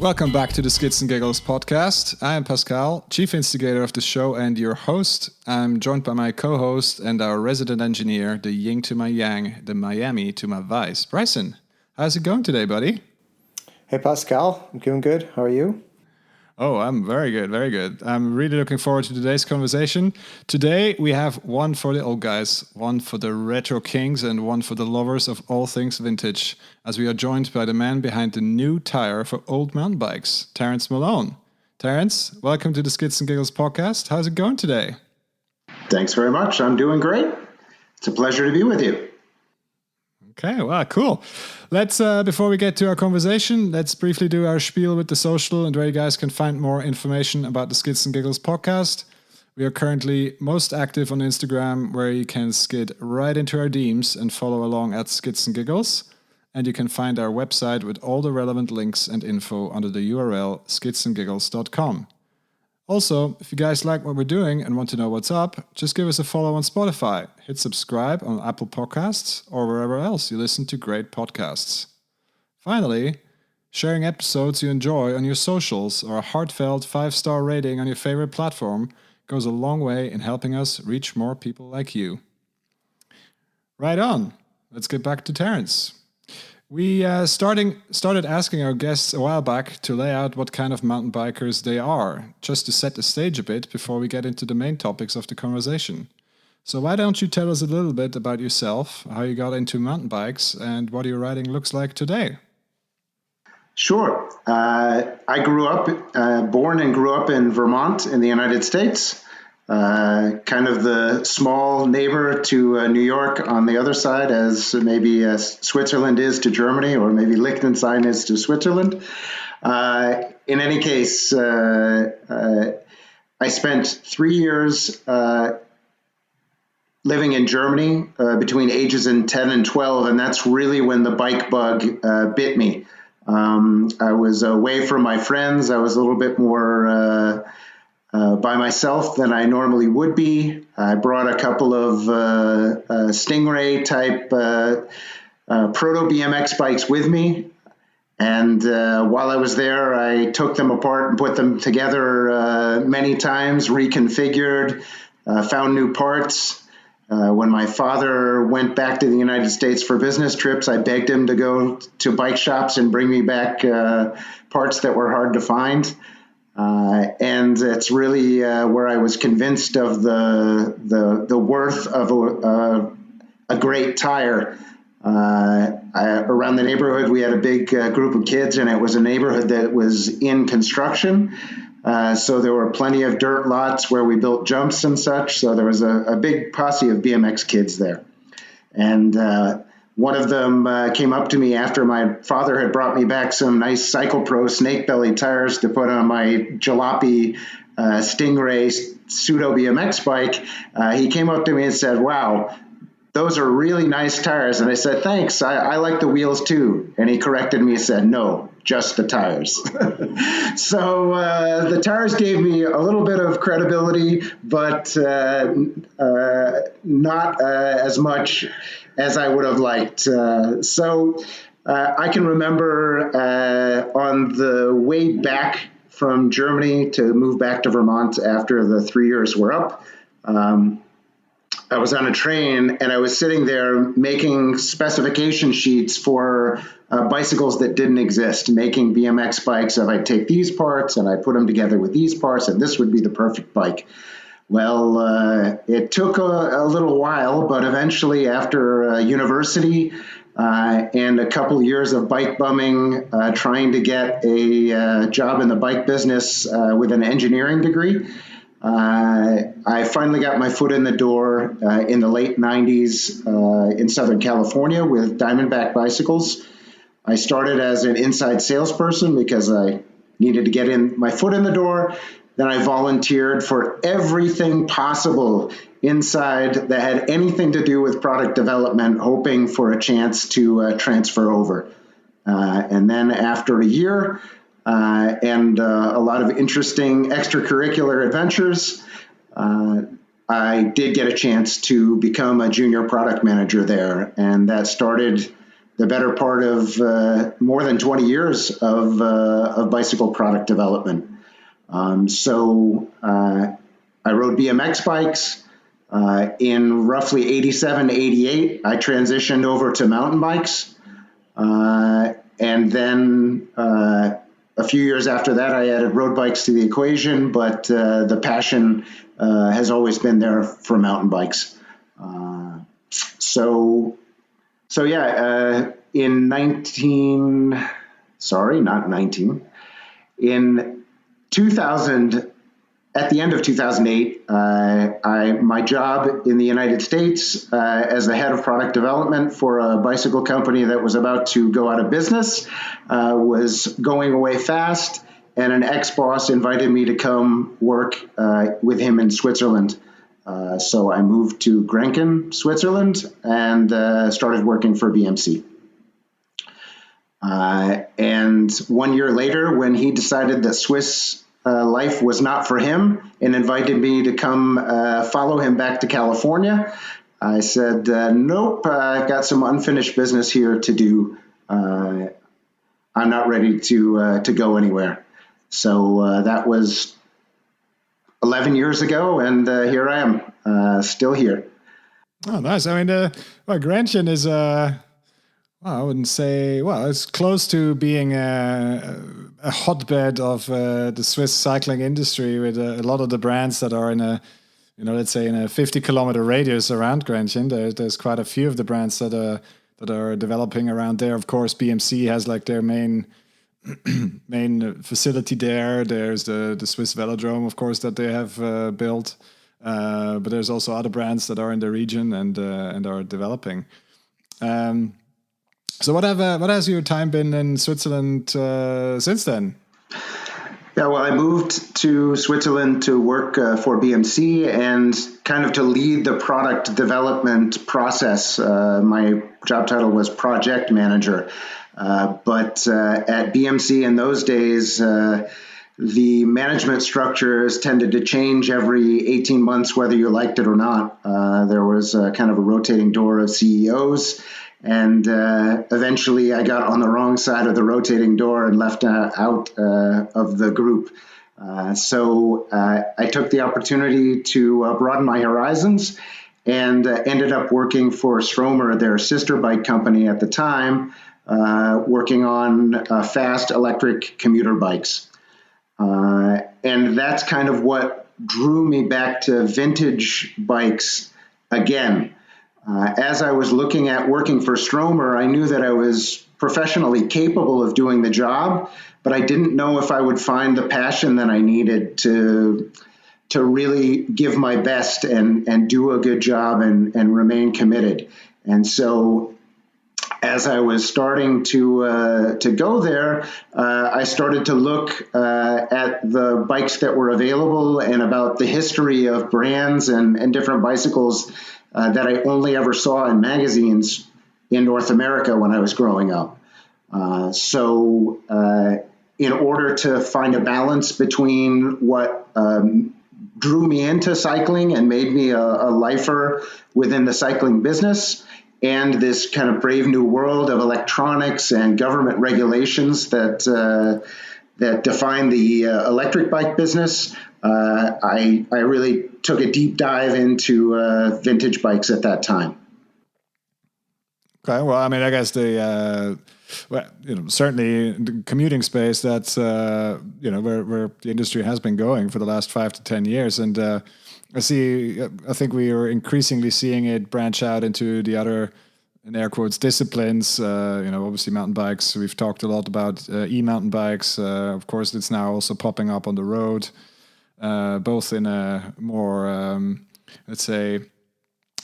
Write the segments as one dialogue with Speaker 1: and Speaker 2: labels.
Speaker 1: Welcome back to the Skits and Giggles podcast. I am Pascal, chief instigator of the show and your host. I'm joined by my co-host and our resident engineer, the yin to my yang, the Miami to my vice, Bryson. How's it going today, buddy?
Speaker 2: Hey, Pascal. I'm doing good. How are you?
Speaker 1: Oh, I'm very good, very good. I'm really looking forward to today's conversation. Today, we have one for the old guys, one for the retro kings, and one for the lovers of all things vintage, as we are joined by the man behind the new tire for old mountain bikes, Terrance Malone. Terrance, welcome to the Skits and Giggles podcast. How's it going today?
Speaker 3: Thanks very much. I'm doing great. It's a pleasure to be with you.
Speaker 1: Okay, wow, cool. Let's, before we get to our conversation, let's briefly do our spiel with the social and where you guys can find more information about the Skits and Giggles podcast. We are currently most active on Instagram, where you can skid right into our DMs and follow along at Skits and Giggles. And you can find our website with all the relevant links and info under the URL skitsandgiggles.com. Also, if you guys like what we're doing and want to know what's up, just give us a follow on Spotify, hit subscribe on Apple Podcasts or wherever else you listen to great podcasts. Finally, sharing episodes you enjoy on your socials or a heartfelt 5-star rating on your favorite platform goes a long way in helping us reach more people like you. Right on. Let's get back to Terrance. We started asking our guests a while back to lay out what kind of mountain bikers they are, just to set the stage a bit before we get into the main topics of the conversation. So why don't you tell us a little bit about yourself, how you got into mountain bikes, and what your riding looks like today?
Speaker 3: Sure. I grew up, born and grew up in Vermont in the United States. Kind of the small neighbor to New York on the other side, as maybe Switzerland is to Germany, or maybe Liechtenstein is to Switzerland. In any case, I spent 3 years living in Germany between ages of 10 and 12, and that's really when the bike bug bit me. I was away from my friends. I was a little bit more by myself than I normally would be. I brought a couple of Stingray type proto BMX bikes with me. And while I was there, I took them apart and put them together many times, reconfigured, found new parts. When my father went back to the United States for business trips, I begged him to go to bike shops and bring me back parts that were hard to find. And it's really where I was convinced of the worth of a great tire. Around the neighborhood, we had a big group of kids, and it was a neighborhood that was in construction. So there were plenty of dirt lots where we built jumps and such. So there was a big posse of BMX kids there. And one of them came up to me after my father had brought me back some nice Cycle Pro snake belly tires to put on my jalopy Stingray pseudo BMX bike. He came up to me and said, "Wow, those are really nice tires." And I said, "Thanks, I like the wheels too." And he corrected me and said, "No, just the tires." So the tires gave me a little bit of credibility, but not as much as I would have liked. So I can remember on the way back from Germany to move back to Vermont after the 3 years were up, I was on a train and I was sitting there making specification sheets for bicycles that didn't exist, making BMX bikes. If I take these parts and I put them together with these parts, and this would be the perfect bike. Well, it took a little while, but eventually after university and a couple years of bike bumming, trying to get a job in the bike business with an engineering degree, I finally got my foot in the door in the late 90s in Southern California with Diamondback bicycles. I started as an inside salesperson because I needed to get my foot in the door. Then I volunteered for everything possible inside that had anything to do with product development, hoping for a chance to transfer over. And then after a year and a lot of interesting extracurricular adventures, I did get a chance to become a junior product manager there. And that started the better part of more than 20 years of bicycle product development. I rode BMX bikes. In roughly 87, 88, I transitioned over to mountain bikes. And then a few years after that, I added road bikes to the equation, but the passion has always been there for mountain bikes. In 2000, at the end of 2008, my job in the United States as the head of product development for a bicycle company that was about to go out of business was going away fast, and an ex-boss invited me to come work with him in Switzerland. So I moved to Grenken, Switzerland, and started working for BMC. And 1 year later, when he decided that Swiss life was not for him and invited me to come follow him back to California, I said, nope, I've got some unfinished business here to do. I'm not ready to go anywhere. So that was 11 years ago, and here I am, still here.
Speaker 1: Oh, nice. I mean, Grenchen is I wouldn't say, it's close to being a hotbed of the Swiss cycling industry, with a lot of the brands that are in a, let's say in a 50-kilometer radius around Grenchen. There's quite a few of the brands that are developing around there. Of course, BMC has like their main facility there. There's the Swiss Velodrome, of course, that they have built. But there's also other brands that are in the region and are developing. So what has your time been in Switzerland since then?
Speaker 3: Yeah, well, I moved to Switzerland to work for BMC and kind of to lead the product development process. My job title was project manager. But at BMC in those days, the management structures tended to change every 18 months, whether you liked it or not. There was kind of a rotating door of CEOs. And eventually I got on the wrong side of the rotating door and left out of the group. So I took the opportunity to broaden my horizons and ended up working for Stromer, their sister bike company at the time, working on fast electric commuter bikes. And that's kind of what drew me back to vintage bikes again. As I was looking at working for Stromer, I knew that I was professionally capable of doing the job, but I didn't know if I would find the passion that I needed to really give my best and do a good job and remain committed. And so as I was starting to go there, I started to look at the bikes that were available and about the history of brands and different bicycles that I only ever saw in magazines in North America when I was growing up. So in order to find a balance between what drew me into cycling and made me a lifer within the cycling business, and this kind of brave new world of electronics and government regulations that define the electric bike business, I really took a deep dive into vintage bikes at that time.
Speaker 1: Okay, well, I mean, I guess certainly the commuting space, that's where the industry has been going for the last 5 to 10 years, and I think we are increasingly seeing it branch out into the other, in air quotes, disciplines. Obviously mountain bikes. We've talked a lot about e-mountain bikes. Of course, it's now also popping up on the road, both in a more, let's say,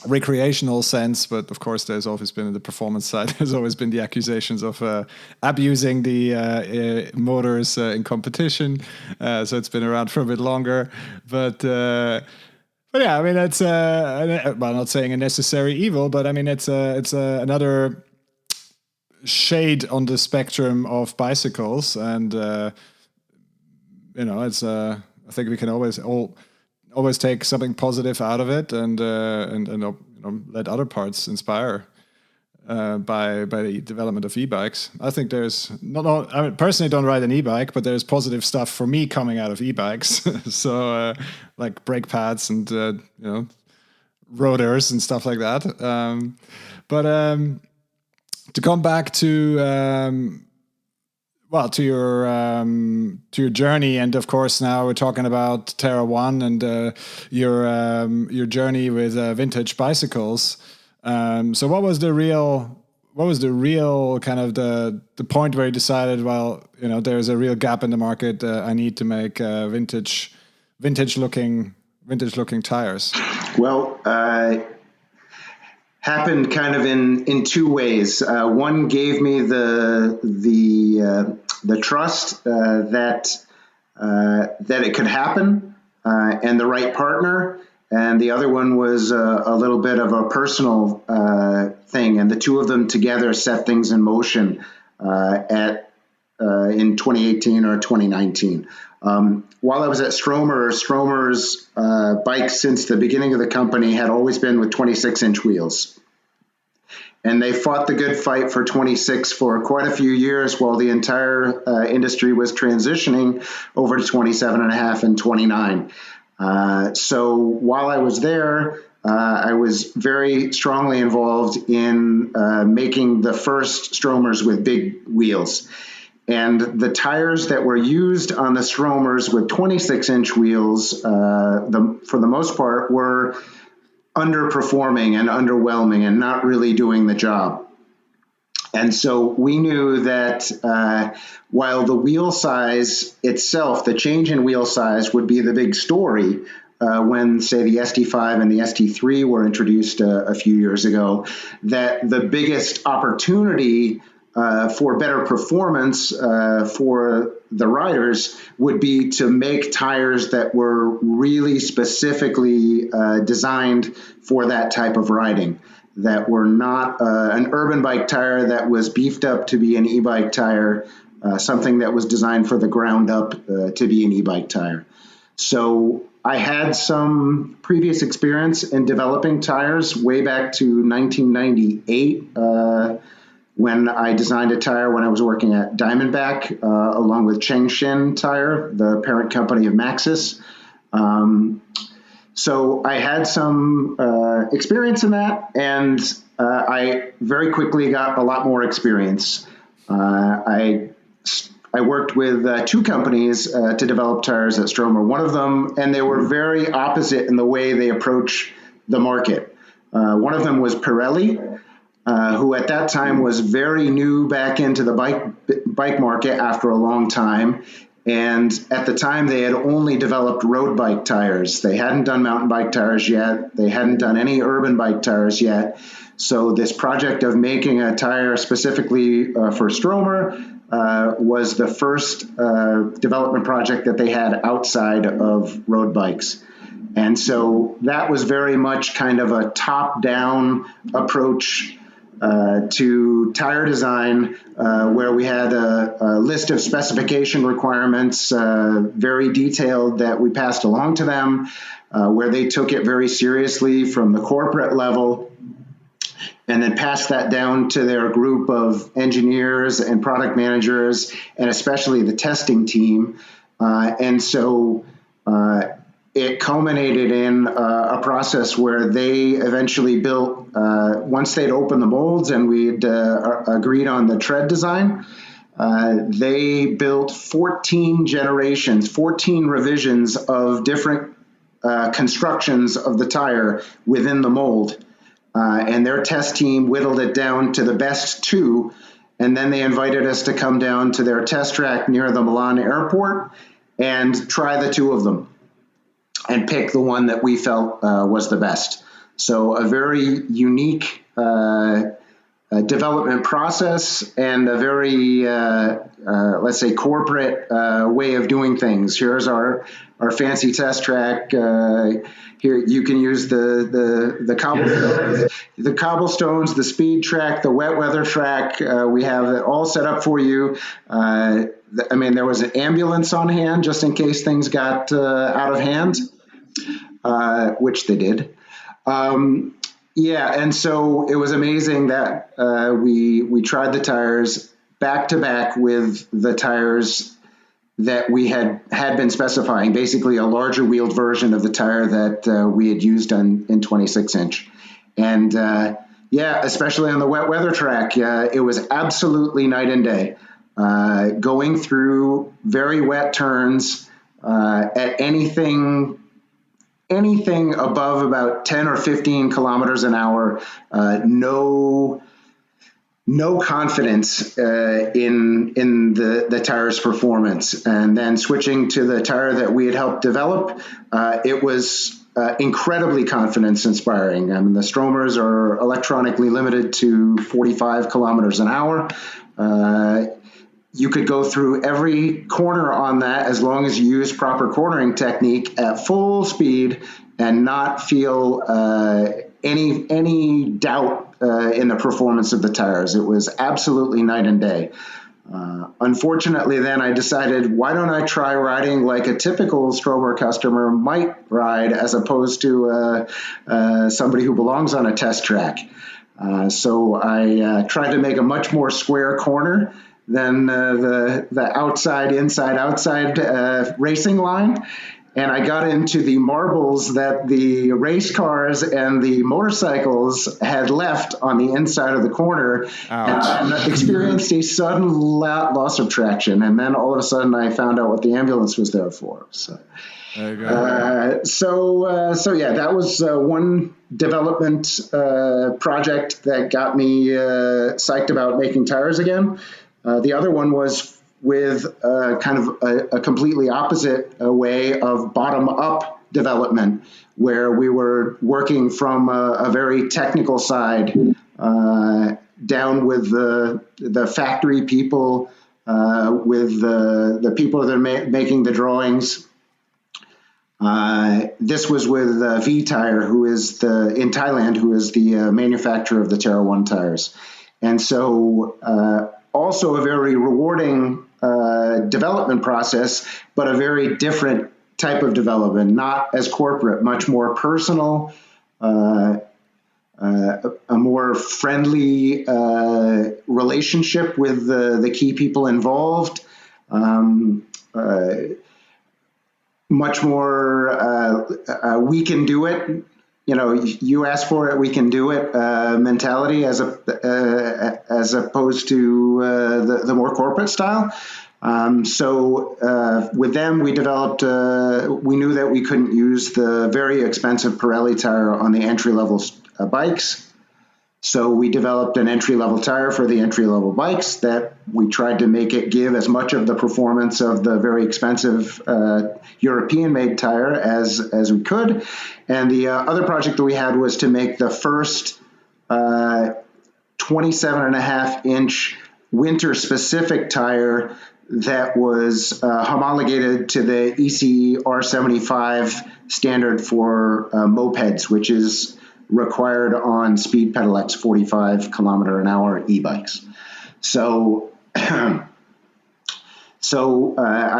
Speaker 1: recreational sense, but of course there's always been the performance side. There's always been the accusations of abusing the motors in competition. So it's been around for a bit longer, but yeah, I mean, it's well, not saying a necessary evil, but I mean, it's another shade on the spectrum of bicycles, and it's I think we can always take something positive out of it, and let other parts inspire. by the development of e-bikes. I think there's I mean, personally don't ride an e-bike, but there's positive stuff for me coming out of e-bikes. So like brake pads and rotors and stuff like that. But to come back to to your journey, and of course now we're talking about Terra 1 and your journey with vintage bicycles. So what was the real kind of the point where you decided, well, there's a real gap in the market. I need to make vintage looking tires.
Speaker 3: Well, happened kind of in two ways. One gave me the trust that it could happen, and the right partner. And the other one was a little bit of a personal thing, and the two of them together set things in motion in 2018 or 2019. While I was at Stromer's bikes since the beginning of the company had always been with 26-inch wheels. And they fought the good fight for 26 for quite a few years while the entire industry was transitioning over to 27.5 and 29. So while I was there, I was very strongly involved in making the first Stromers with big wheels. And the tires that were used on the Stromers with 26-inch wheels, for the most part, were underperforming and underwhelming and not really doing the job. And so we knew that while the wheel size itself, the change in wheel size would be the big story when, say, the ST5 and the ST3 were introduced a few years ago, that the biggest opportunity for better performance for the riders would be to make tires that were really specifically designed for that type of riding, that were not an urban bike tire that was beefed up to be an e-bike tire, something that was designed for the ground up to be an e-bike tire. So I had some previous experience in developing tires way back to 1998 when I designed a tire when I was working at Diamondback, along with Chengshin Tire, the parent company of Maxxis. So I had some experience in that, and I very quickly got a lot more experience. I worked with two companies to develop tires at Stromer. One of them, and they were very opposite in the way they approach the market. One of them was Pirelli, who at that time was very new back into the bike market after a long time. And at the time, they had only developed road bike tires. They hadn't done mountain bike tires yet. They hadn't done any urban bike tires yet. So this project of making a tire specifically for Stromer was the first development project that they had outside of road bikes. And so that was very much kind of a top-down approach to tire design, where we had a list of specification requirements, very detailed, that we passed along to them, where they took it very seriously from the corporate level, and then passed that down to their group of engineers and product managers, and especially the testing team. And so it culminated in a process where they eventually built, once they'd opened the molds and we'd agreed on the tread design, they built 14 generations, 14 revisions of different constructions of the tire within the mold. And their test team whittled it down to the best two, and then they invited us to come down to their test track near the Milan airport and try the two of them and pick the one that we felt was the best. So a very unique development process and a very, let's say, corporate way of doing things. Here's our fancy test track. Here you can use the cobblestones, the speed track, the wet weather track. We have it all set up for you. I mean, there was an ambulance on hand just in case things got out of hand, which they did. Yeah, and so it was amazing that we tried the tires back to back with the tires that we had been specifying, basically a larger wheeled version of the tire that we had used in 26 inch. And yeah, especially on the wet weather track, it was absolutely night and day. Going through very wet turns at anything above about 10 or 15 kilometers an hour, no confidence in the tire's performance. And then switching to the tire that we had helped develop, it was incredibly confidence inspiring. I mean, the Stromers are electronically limited to 45 kilometers an hour. You could go through every corner on that as long as you use proper cornering technique at full speed and not feel any doubt in the performance of the tires. It was absolutely night and day. Unfortunately, then I decided, why don't I try riding like a typical Stromer customer might ride, as opposed to somebody who belongs on a test track. So I tried to make a much more square corner than the outside, inside, outside racing line. And I got into the marbles that the race cars and the motorcycles had left on the inside of the corner, and experienced a sudden loss of traction. And then all of a sudden I found out what the ambulance was there for. So,
Speaker 1: there you go.
Speaker 3: So yeah, that was one development project that got me psyched about making tires again. The other one was with kind of a completely opposite way of bottom-up development, where we were working from a very technical side, down with the factory people, with the people that are making the drawings. This was with V Tire, who is in Thailand, who is the manufacturer of the Terra 1 tires. And so also a very rewarding development process, but a very different type of development, not as corporate, much more personal, a more friendly relationship with the key people involved, much more we can do it. You know, you ask for it, we can do it mentality, as opposed to the more corporate style. So with them, we developed. We knew that we couldn't use the very expensive Pirelli tire on the entry level bikes. So we developed an entry-level tire for the entry-level bikes that we tried to make it give as much of the performance of the very expensive European-made tire as we could. And the other project that we had was to make the first 27.5-inch winter-specific tire that was homologated to the ECE R75 standard for mopeds, which is required on Speed Pedelecs 45 kilometer an hour e-bikes. So, I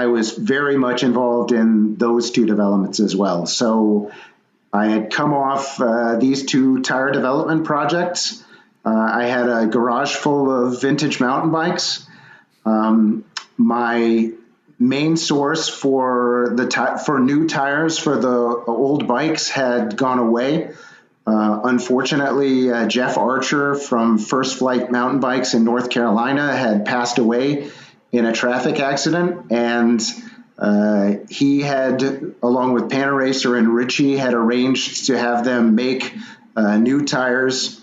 Speaker 3: was very much involved in those two developments as well. So I had come off these two tire development projects. I had a garage full of vintage mountain bikes. My main source for new tires for the old bikes had gone away. Unfortunately, Jeff Archer from First Flight Mountain Bikes in North Carolina had passed away in a traffic accident, and he had, along with Panaracer and Ritchie, had arranged to have them make new tires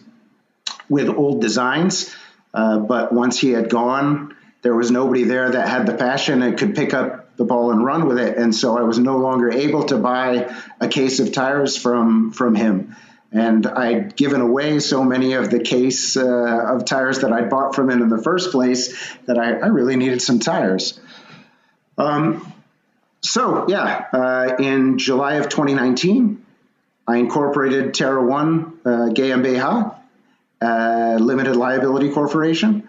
Speaker 3: with old designs. But once he had gone, there was nobody there that had the passion and could pick up the ball and run with it, and so I was no longer able to buy a case of tires from him. And I'd given away so many of the case of tires that I'd bought from him in the first place that I really needed some tires. In July of 2019, I incorporated Terra 1 GmbH, Limited Liability Corporation.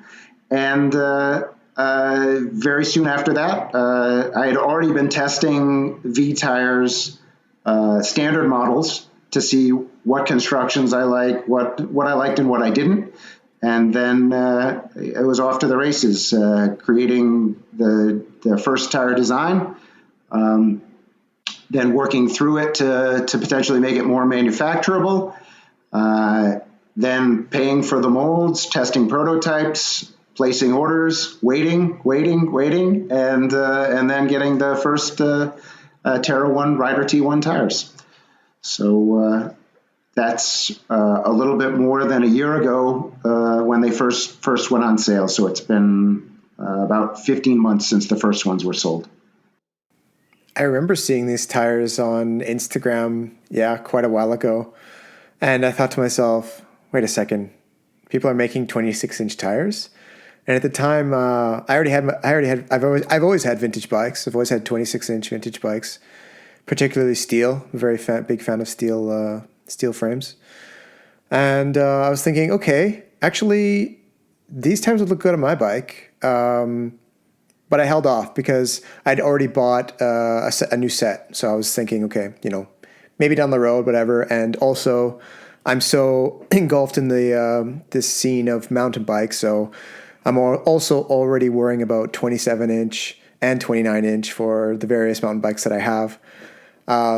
Speaker 3: And very soon after that, I had already been testing V Tires standard models to see what constructions I like, what I liked and what I didn't. And then it was off to the races, creating the first tire design, then working through it to potentially make it more manufacturable, then paying for the molds, testing prototypes, placing orders, waiting, and then getting the first Terra 1 Rider T1 tires. So that's a little bit more than a year ago when they first went on sale. So it's been about 15 months since the first ones were sold.
Speaker 2: I remember seeing these tires on Instagram, quite a while ago. And I thought to myself, wait a second, people are making 26-inch tires? And at the time, I've always had vintage bikes. I've always had 26-inch vintage bikes, particularly steel. I'm a very big fan of steel frames. And I was thinking, okay, actually, these tires would look good on my bike. But I held off because I'd already bought a new set. So I was thinking, okay, maybe down the road, whatever. And also, I'm so engulfed in this scene of mountain bikes. So I'm also already worrying about 27-inch and 29-inch for the various mountain bikes that I have.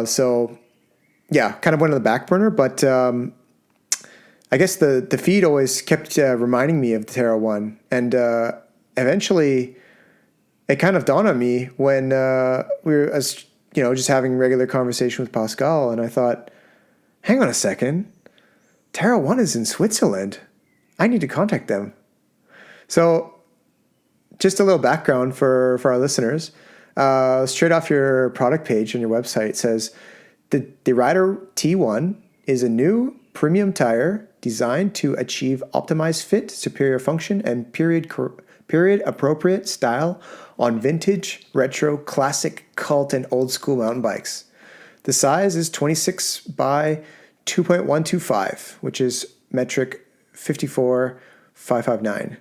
Speaker 2: So yeah, kind of went on the back burner. But I guess the feed always kept reminding me of the Terra 1. And eventually, it kind of dawned on me when we were, just having regular conversation with Pascal, and I thought, hang on a second, Terra 1 is in Switzerland. I need to contact them. So just a little background for our listeners. Straight off your product page on your website, it says, the Rider T1 is a new premium tire designed to achieve optimized fit, superior function, and period-appropriate style on vintage, retro, classic, cult, and old-school mountain bikes. The size is 26 by 2.125, which is metric 54,559.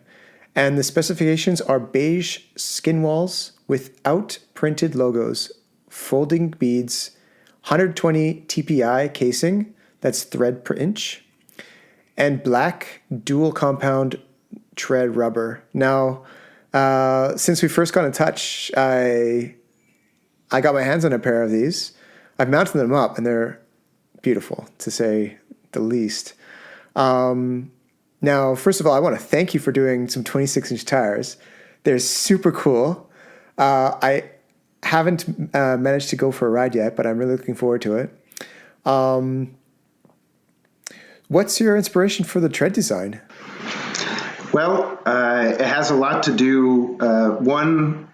Speaker 2: And the specifications are beige skin walls without printed logos, folding beads, 120 TPI casing, that's thread per inch, and black dual compound tread rubber. Now, since we first got in touch, I got my hands on a pair of these. I've mounted them up, and they're beautiful, to say the least. Now, first of all, I want to thank you for doing some 26-inch tires. They're super cool. I haven't managed to go for a ride yet, but I'm really looking forward to it. What's your inspiration for the tread design?
Speaker 3: Well, it has a lot to do, one,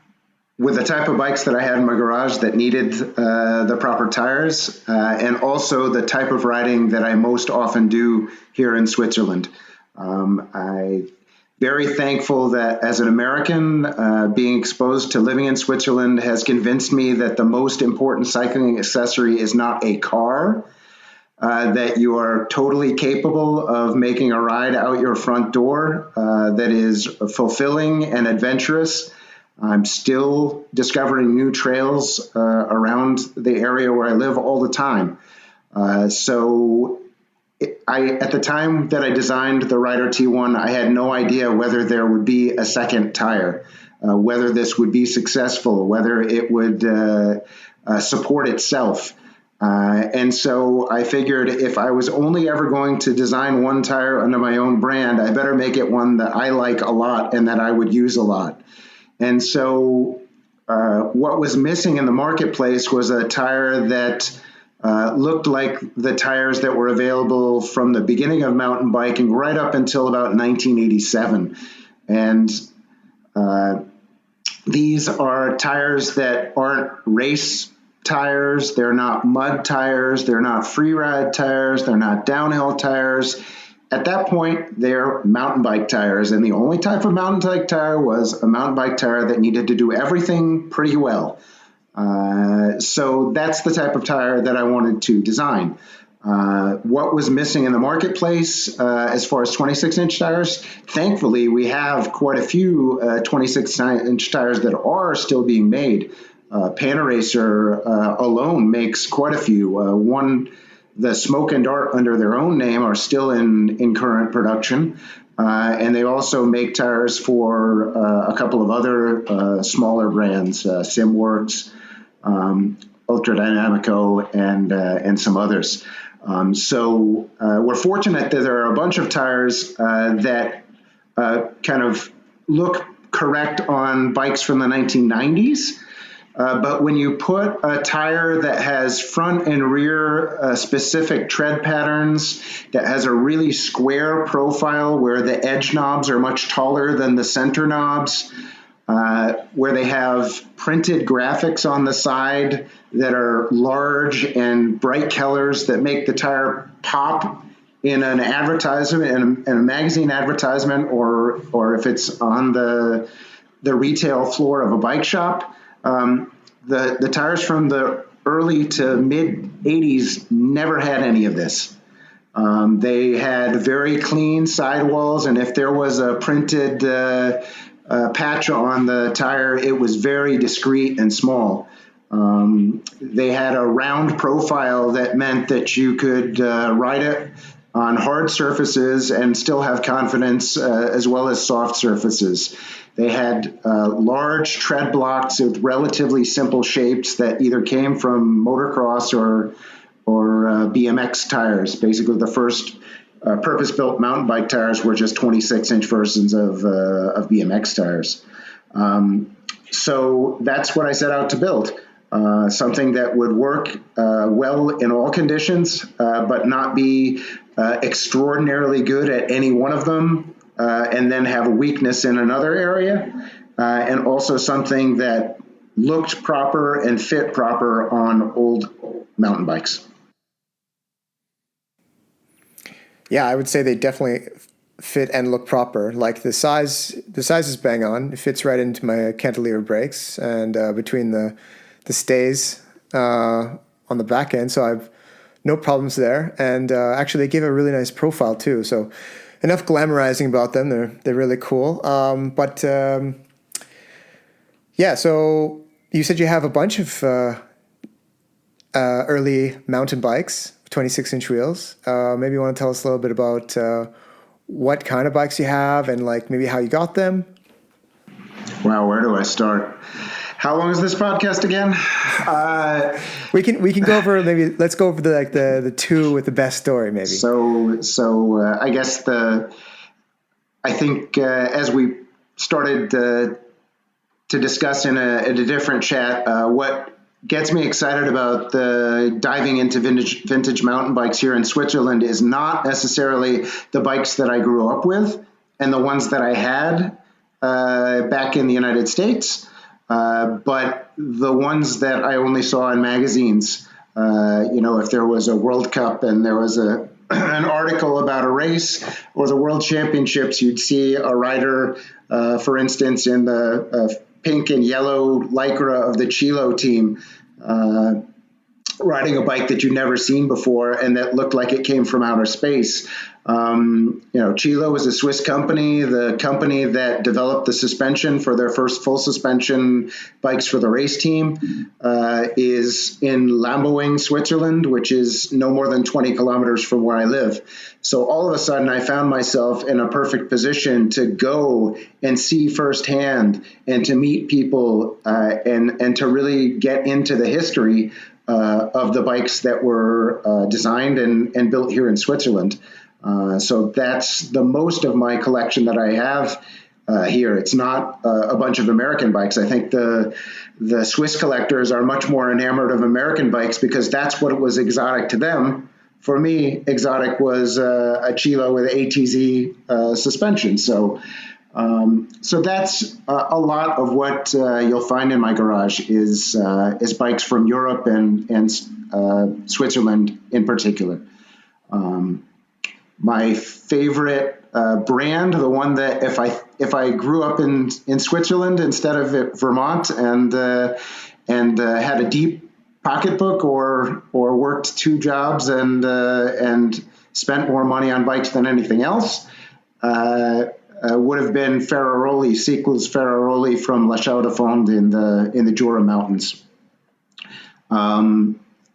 Speaker 3: with the type of bikes that I had in my garage that needed the proper tires, and also the type of riding that I most often do here in Switzerland. I'm very thankful that as an American, being exposed to living in Switzerland has convinced me that the most important cycling accessory is not a car, that you are totally capable of making a ride out your front door that is fulfilling and adventurous. I'm still discovering new trails around the area where I live all the time. So at the time that I designed the Rider T1, I had no idea whether there would be a second tire, whether this would be successful, whether it would support itself. And so I figured if I was only ever going to design one tire under my own brand, I better make it one that I like a lot and that I would use a lot. And so what was missing in the marketplace was a tire that looked like the tires that were available from the beginning of mountain biking right up until about 1987. And these are tires that aren't race tires, they're not mud tires, they're not free ride tires, they're not downhill tires. At that point, they're mountain bike tires, and the only type of mountain bike tire was a mountain bike tire that needed to do everything pretty well. So that's the type of tire that I wanted to design. What was missing in the marketplace as far as 26-inch tires? Thankfully, we have quite a few 26-inch tires that are still being made. Panaracer alone makes quite a few. One the Smoke and Dart under their own name are still in current production. And they also make tires for a couple of other smaller brands, Simworks, Ultra Dynamico, and some others. So we're fortunate that there are a bunch of tires that kind of look correct on bikes from the 1990s. But when you put a tire that has front and rear specific tread patterns, that has a really square profile where the edge knobs are much taller than the center knobs, where they have printed graphics on the side that are large and bright colors that make the tire pop in an advertisement, in a magazine advertisement, or if it's on the retail floor of a bike shop. The tires from the early to mid 80s never had any of this. They had very clean sidewalls, and if there was a printed patch on the tire, it was very discreet and small. They had a round profile that meant that you could ride it on hard surfaces and still have confidence, as well as soft surfaces. They had large tread blocks with relatively simple shapes that either came from motocross or BMX tires. Basically, the first purpose-built mountain bike tires were just 26-inch versions of BMX tires. So that's what I set out to build. Something that would work well in all conditions, but not be extraordinarily good at any one of them, and then have a weakness in another area, and also something that looked proper and fit proper on old mountain bikes.
Speaker 2: Yeah, I would say they definitely fit and look proper. Like the size is bang on. It fits right into my cantilever brakes and between the stays on the back end. So I've no problems there. And actually, they give a really nice profile too. So enough glamorizing about them. They're really cool. Yeah. So you said you have a bunch of early mountain bikes, 26-inch wheels. Maybe you want to tell us a little bit about what kind of bikes you have and like maybe how you got them.
Speaker 3: Wow, where do I start? How long is this podcast again?
Speaker 2: We can go over let's go over the two with the best story maybe.
Speaker 3: So I guess I think as we started to discuss in a different chat, what gets me excited about diving into vintage mountain bikes here in Switzerland is not necessarily the bikes that I grew up with and the ones that I had back in the United States, but the ones that I only saw in magazines. If there was a World Cup and there was an article about a race or the World Championships, you'd see a rider, for instance, in the pink and yellow Lycra of the Chilo team, riding a bike that you'd never seen before and that looked like it came from outer space. Chilo is a Swiss company, the company that developed the suspension for their first full suspension bikes for the race team, is in Lamboing, Switzerland, which is no more than 20 kilometers from where I live. So all of a sudden I found myself in a perfect position to go and see firsthand and to meet people, and to really get into the history of the bikes that were designed and built here in Switzerland. So that's the most of my collection that I have here. It's not a bunch of American bikes. I think the Swiss collectors are much more enamored of American bikes because that's what was exotic to them. For me, exotic was a Chilo with ATZ suspension. So that's a lot of what you'll find in my garage is bikes from Europe and Switzerland in particular. My favorite brand, the one that if I grew up in Switzerland instead of Vermont and had a deep pocketbook or worked two jobs and spent more money on bikes than anything else, would have been Ferraroli, Sequels Ferraroli from La Chaux de Fonds in the Jura Mountains.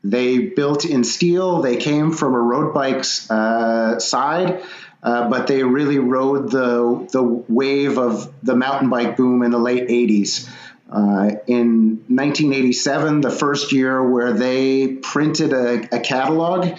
Speaker 3: They built in steel. They came from a road bike's side, but they really rode the wave of the mountain bike boom in the late 80s. In 1987, the first year where they printed a catalog,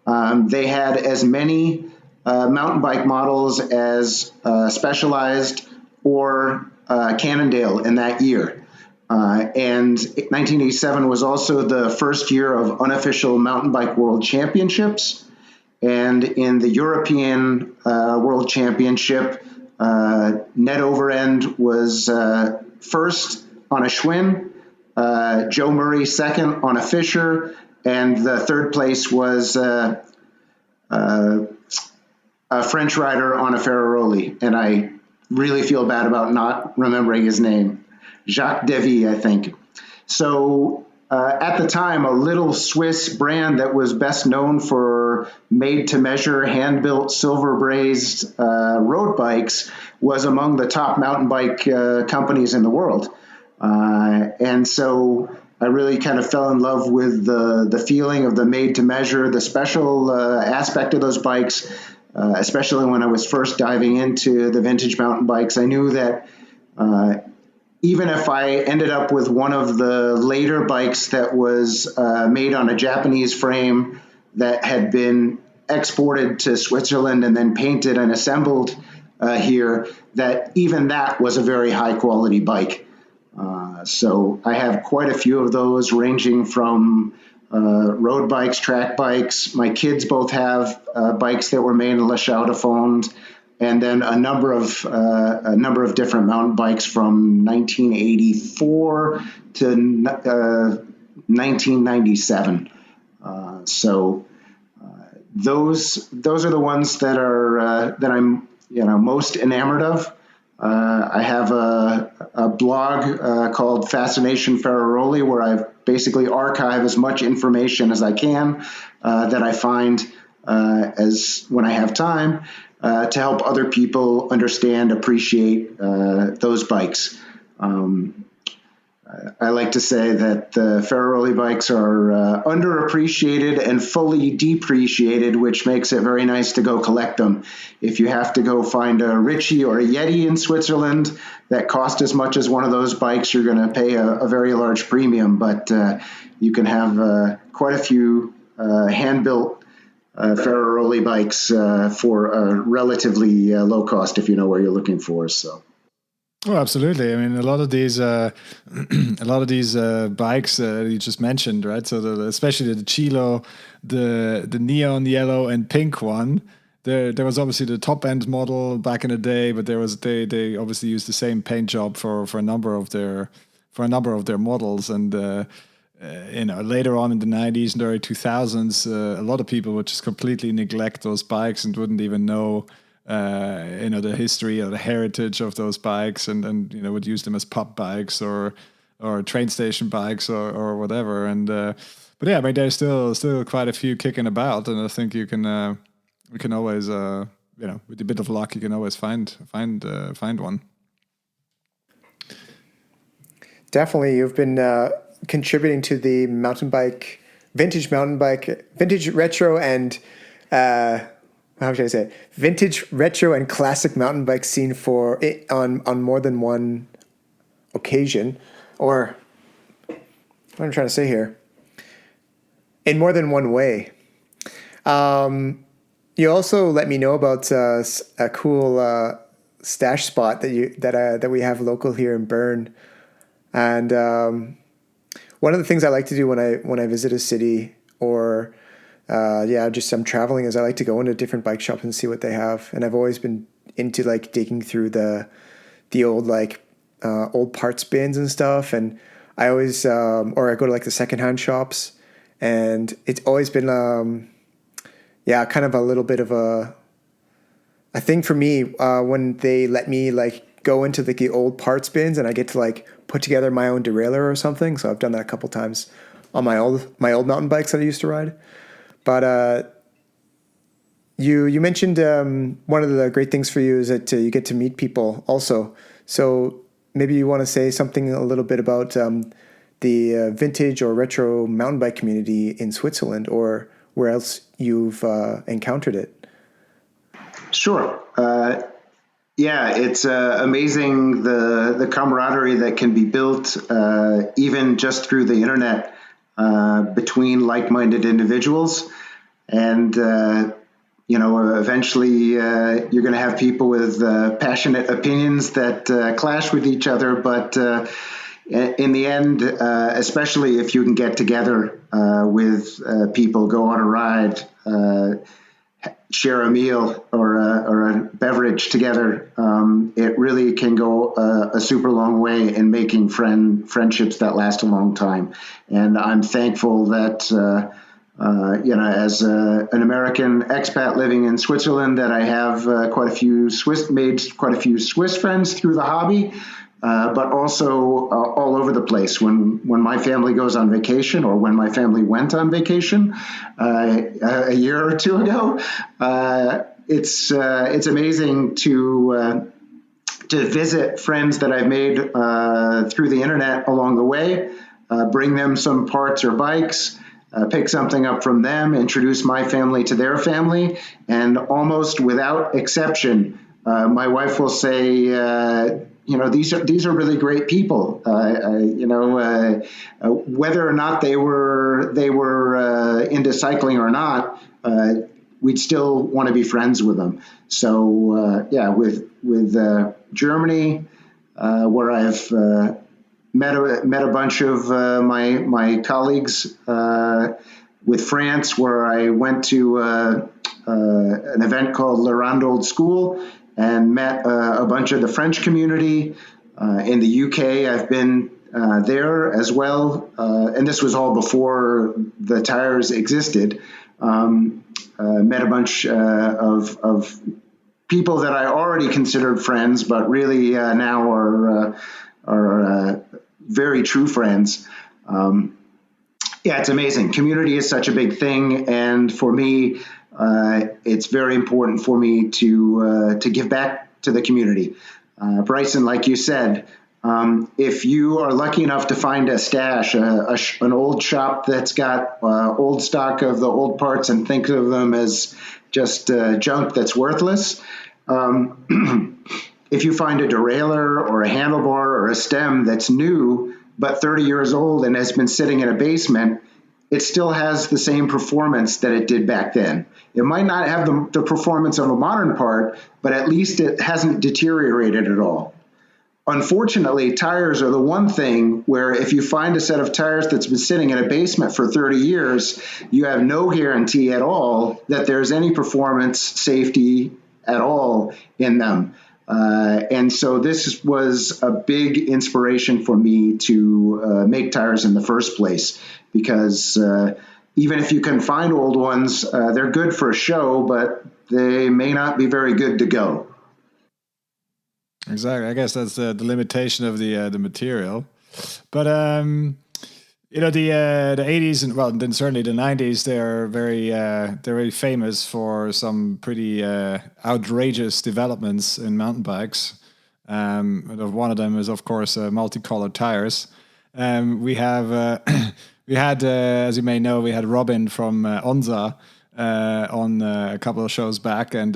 Speaker 3: they had as many mountain bike models as Specialized or Cannondale in that year. And 1987 was also the first year of unofficial mountain bike world championships. And in the European World Championship, Ned Overend was first on a Schwinn, Joe Murray second on a Fisher, and the third place was a French rider on a Ferraroli. And I really feel bad about not remembering his name. Jacques Devy, I think. So at the time, a little Swiss brand that was best known for made-to-measure, hand-built, silver-brazed road bikes was among the top mountain bike companies in the world. And so I really kind of fell in love with the feeling of the made-to-measure, the special aspect of those bikes, especially when I was first diving into the vintage mountain bikes. I knew that even if I ended up with one of the later bikes that was made on a Japanese frame that had been exported to Switzerland and then painted and assembled here, that even that was a very high quality bike. So I have quite a few of those, ranging from road bikes, track bikes. My kids both have bikes that were made in Le Chaux de Fonds, and then a number of different mountain bikes from 1984 to 1997. So those are the ones that are that I'm most enamored of. I have a blog called Fascination Ferraroli, where I basically archive as much information as I can that I find as when I have time. To help other people understand, appreciate those bikes. I like to say that the Ferraroli bikes are underappreciated and fully depreciated, which makes it very nice to go collect them. If you have to go find a Ritchie or a Yeti in Switzerland that cost as much as one of those bikes, you're going to pay a very large premium, but you can have quite a few hand-built Ferraroli bikes for a relatively low cost if you know where you're looking for. So,
Speaker 1: oh, absolutely. I mean, a lot of these bikes you just mentioned, right? So especially the Chilo, the neon yellow and pink one. There was obviously the top end model back in the day, but they obviously used the same paint job for a number of their models. And later on in the 90s and early 2000s, a lot of people would just completely neglect those bikes and wouldn't even know, the history or the heritage of those bikes, and would use them as pub bikes or train station bikes or whatever. And but yeah, I mean, there's still quite a few kicking about, and I think we can always, with a bit of luck, you can always find one.
Speaker 2: Definitely, you've been contributing to the vintage retro and how should I say it? Vintage retro and classic mountain bike scene on more than one occasion, or what I'm trying to say here, in more than one way. You also let me know about a cool stash spot that we have local here in Bern, and one of the things I like to do when I visit a city or just I'm traveling is I like to go into different bike shops and see what they have. And I've always been into like digging through the old old parts bins and stuff. And I always or I go to like the secondhand shops, and it's always been kind of a little bit of a thing for me when they let me like go into the old parts bins and I get to like put together my own derailleur or something. So I've done that a couple times on my old mountain bikes that I used to ride. But you mentioned one of the great things for you is that you get to meet people also. So maybe you want to say something a little bit about the vintage or retro mountain bike community in Switzerland, or where else you've encountered it?
Speaker 3: Sure. Yeah, it's amazing the camaraderie that can be built even just through the internet between like-minded individuals. And, eventually you're going to have people with passionate opinions that clash with each other. But in the end, especially if you can get together with people, go on a ride, share a meal or a beverage together, it really can go a super long way in making friendships that last a long time. And I'm thankful that, as an American expat living in Switzerland, that I have made quite a few Swiss friends through the hobby. But also all over the place. When my family goes on vacation, or when my family went on vacation a year or two ago, it's amazing to visit friends that I've made through the internet along the way, bring them some parts or bikes, pick something up from them, introduce my family to their family, and almost without exception, my wife will say, these are really great people. Whether or not they were into cycling or not, we'd still want to be friends with them. So with Germany, where I've met a bunch of my colleagues, with France, where I went to an event called Le Rondold School, and met a bunch of the French community. In the UK, I've been there as well, and this was all before the tires existed. Met a bunch of people that I already considered friends, but really now are very true friends. It's amazing. Community is such a big thing, and for me, it's very important for me to give back to the community. Bryson, like you said, if you are lucky enough to find a stash, an old shop that's got old stock of the old parts and think of them as just junk that's worthless, if you find a derailleur or a handlebar or a stem that's new but 30 years old and has been sitting in a basement, it still has the same performance that it did back then. It might not have the performance of a modern part, but at least it hasn't deteriorated at all. Unfortunately, tires are the one thing where if you find a set of tires that's been sitting in a basement for 30 years, you have no guarantee at all that there's any performance, safety at all in them. And so this was a big inspiration for me to make tires in the first place, because even if you can find old ones, they're good for a show, but they may not be very good to go.
Speaker 1: Exactly. I guess that's the limitation of the material. But the 80s and then certainly the 90s, they're very famous for some pretty outrageous developments in mountain bikes. One of them is, of course, multicolored tires. We had as you may know, we had Robin from Onza on a couple of shows back, and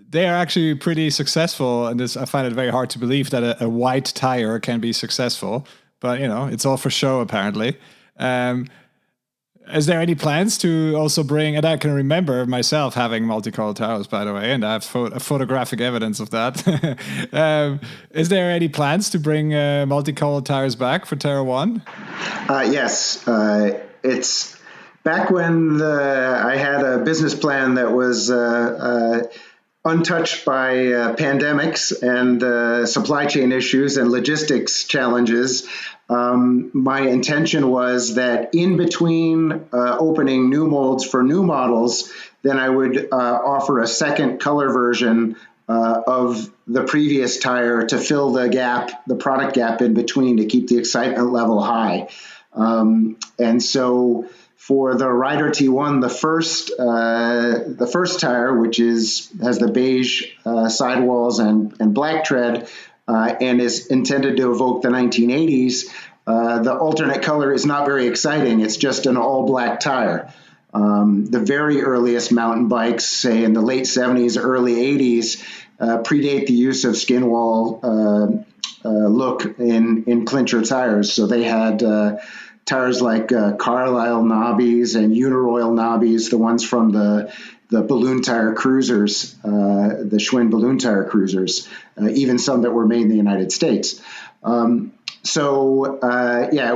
Speaker 1: they are actually pretty successful. And I find it very hard to believe that a white tire can be successful. But, it's all for show, apparently. Is there any plans to also bring, and I can remember myself having multicolored tires, by the way, and I have photographic evidence of that. Is there any plans to bring multicolored tires back for Terra 1?
Speaker 3: Yes. It's back when I had a business plan that was untouched by pandemics and supply chain issues and logistics challenges. My intention was that in between opening new molds for new models, then I would offer a second color version of the previous tire to fill the product gap in between, to keep the excitement level high. And so for the Rider T1, the first tire, which has the beige sidewalls and black tread, and is intended to evoke the 1980s, the alternate color is not very exciting. It's just an all black tire. The very earliest mountain bikes, say in the late 70s, early 80s, predate the use of skin wall look in clincher tires. So they had tires like Carlisle knobbies and Uniroyal knobbies, the ones from the balloon tire cruisers, the Schwinn balloon tire cruisers, even some that were made in the United States. It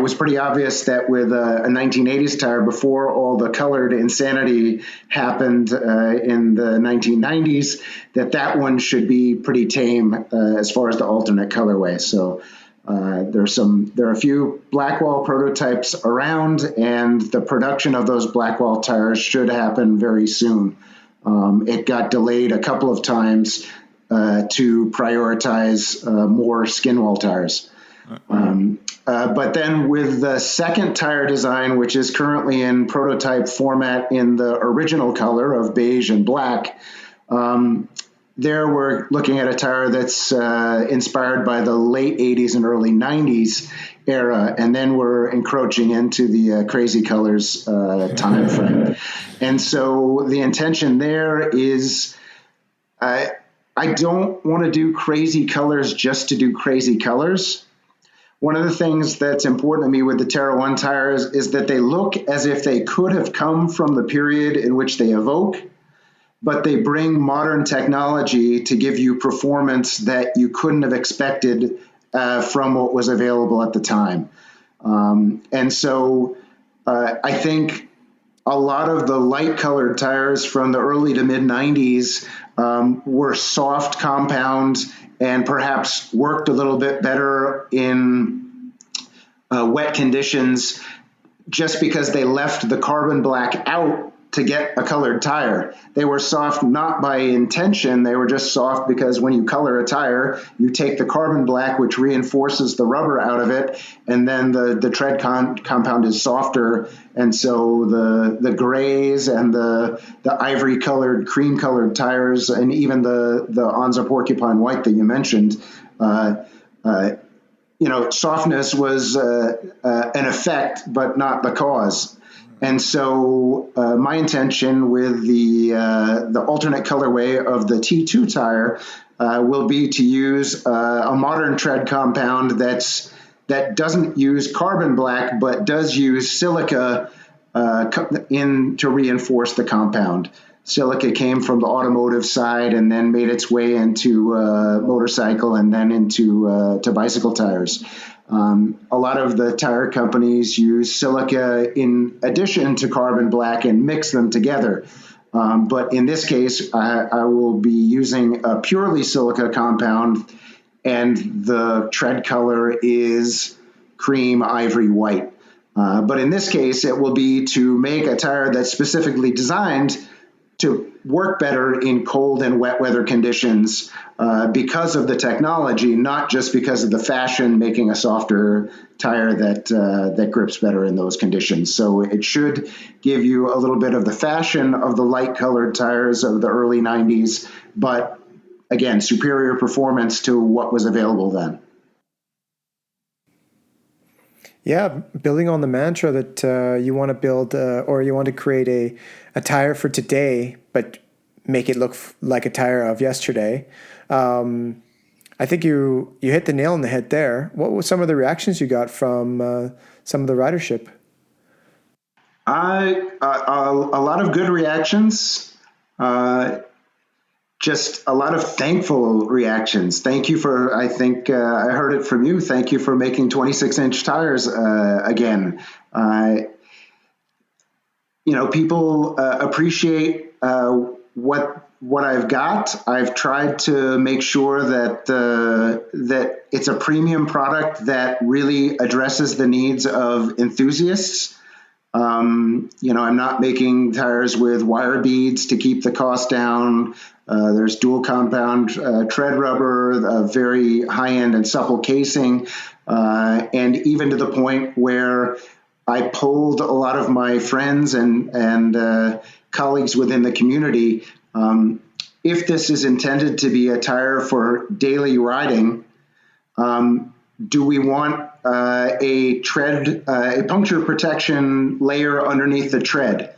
Speaker 3: was pretty obvious that with a 1980s tire, before all the colored insanity happened in the 1990s, that one should be pretty tame as far as the alternate colorway. So there are a few Blackwall prototypes around, and the production of those Blackwall tires should happen very soon. It got delayed a couple of times to prioritize more skin wall tires. But then with the second tire design, which is currently in prototype format in the original color of beige and black, there we're looking at a tire that's inspired by the late 80s and early 90s era, and then we're encroaching into the crazy colors time frame. And so the intention there is I don't want to do crazy colors just to do crazy colors. One of the things that's important to me with the Terra 1 tires is that they look as if they could have come from the period in which they evoke, but they bring modern technology to give you performance that you couldn't have expected from what was available at the time. I think a lot of the light colored tires from the early to mid 90s were soft compound and perhaps worked a little bit better in wet conditions just because they left the carbon black out to get a colored tire. They were soft not by intention, they were just soft because when you color a tire, you take the carbon black, which reinforces the rubber out of it, and then the tread compound is softer, and so the grays and the ivory colored, cream colored tires, and even the Onza porcupine white that you mentioned, softness was an effect, but not the cause. And so my intention with the alternate colorway of the T2 tire will be to use a modern tread compound that doesn't use carbon black, but does use silica to reinforce the compound. Silica came from the automotive side and then made its way into motorcycle and then into to bicycle tires. A lot of the tire companies use silica in addition to carbon black and mix them together. But in this case, I will be using a purely silica compound, and the tread color is cream ivory white. But in this case, it will be to make a tire that's specifically designed to work better in cold and wet weather conditions because of the technology, not just because of the fashion, making a softer tire that grips better in those conditions. So it should give you a little bit of the fashion of the light colored tires of the early 90s, but again, superior performance to what was available then.
Speaker 2: Yeah, building on the mantra that you want to build or you want to create a tire for today, but make it look like a tire of yesterday. I think you hit the nail on the head there. What were some of the reactions you got from some of the ridership?
Speaker 3: A lot of good reactions. Just a lot of thankful reactions. Thank you for, I think I heard it from you. Thank you for making 26-inch tires again. People appreciate what I've got. I've tried to make sure that it's a premium product that really addresses the needs of enthusiasts. I'm not making tires with wire beads to keep the cost down. There's dual compound tread rubber, a very high-end and supple casing, and even to the point where I polled a lot of my friends and colleagues within the community. If this is intended to be a tire for daily riding, do we want a puncture protection layer underneath the tread?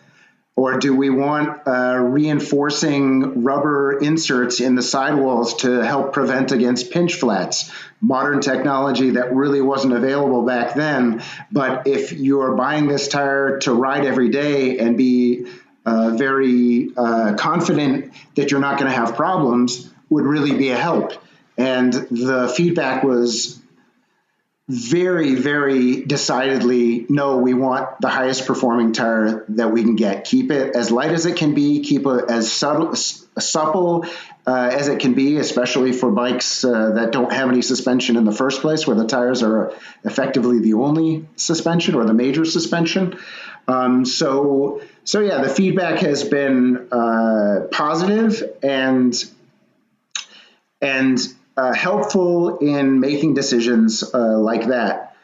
Speaker 3: Or do we want reinforcing rubber inserts in the sidewalls to help prevent against pinch flats? Modern technology that really wasn't available back then. But if you're buying this tire to ride every day and be very confident that you're not going to have problems, would really be a help. And the feedback was very, very decidedly, no, we want the highest performing tire that we can get. Keep it as light as it can be, keep it as supple as it can be, especially for bikes that don't have any suspension in the first place, where the tires are effectively the only suspension or the major suspension. So yeah, the feedback has been positive and helpful in making decisions like that.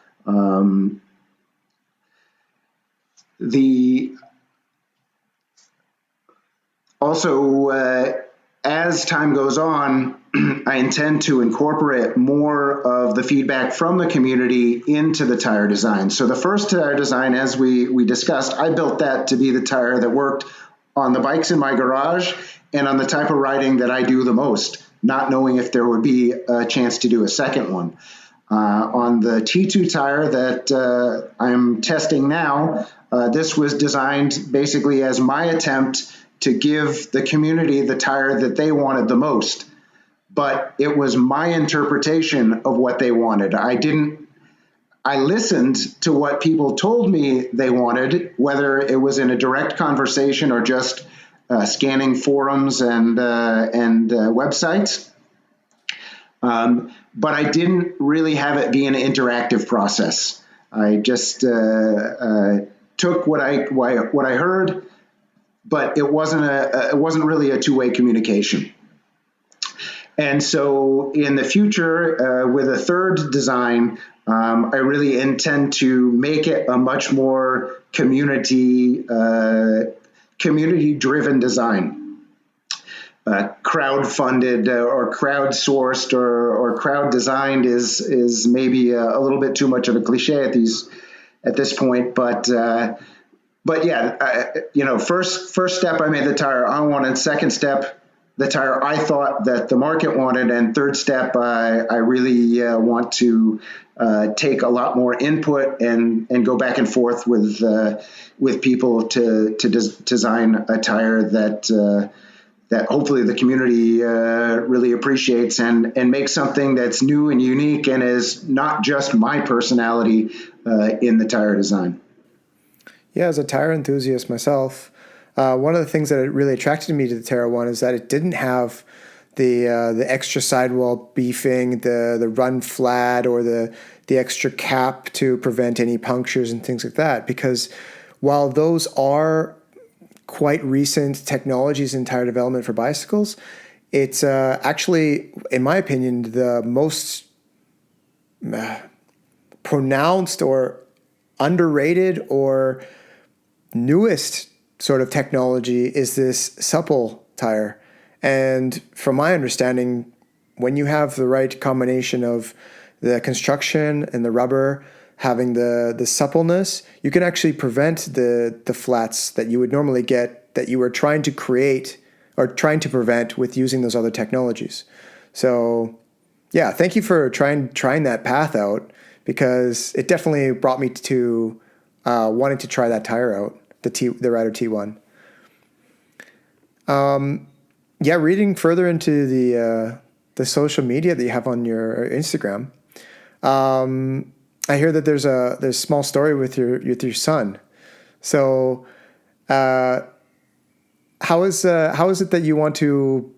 Speaker 3: As time goes on, I intend to incorporate more of the feedback from the community into the tire design. So the first tire design, as we discussed, I built that to be the tire that worked on the bikes in my garage and on the type of riding that I do the most, not knowing if there would be a chance to do a second one. On the T2 tire that I'm testing now, this was designed basically as my attempt to give the community the tire that they wanted the most. But it was my interpretation of what they wanted. I listened to what people told me they wanted, whether it was in a direct conversation or just scanning forums and websites. But I didn't really have it be an interactive process. I just took what I heard, but it wasn't really a two-way communication. And so in the future, with a third design, I really intend to make it a much more community-driven design. Crowd-funded or crowd-sourced or crowd-designed is maybe a little bit too much of a cliche at this point, but yeah, first step, I made the tire I wanted. Second step, the tire I thought that the market wanted, and third step, I really want to take a lot more input and go back and forth with people to design a tire that hopefully the community really appreciates and makes something that's new and unique and is not just my personality in the tire design.
Speaker 2: Yeah, as a tire enthusiast myself, one of the things that really attracted me to the Terra one is that it didn't have the extra sidewall beefing, the run flat, or the extra cap to prevent any punctures and things like that. Because while those are quite recent technologies in tire development for bicycles, it's actually, in my opinion, the most pronounced or underrated or newest sort of technology is this supple tire. And from my understanding, when you have the right combination of the construction and the rubber having the suppleness, you can actually prevent the flats that you would normally get that you were trying to create or trying to prevent with using those other technologies. So yeah, thank you for trying that path out, because it definitely brought me to wanting to try that tire out, the Rider T1. Yeah, reading further into the social media that you have on your Instagram, I hear that there's a small story with your son. So, how is it that you want to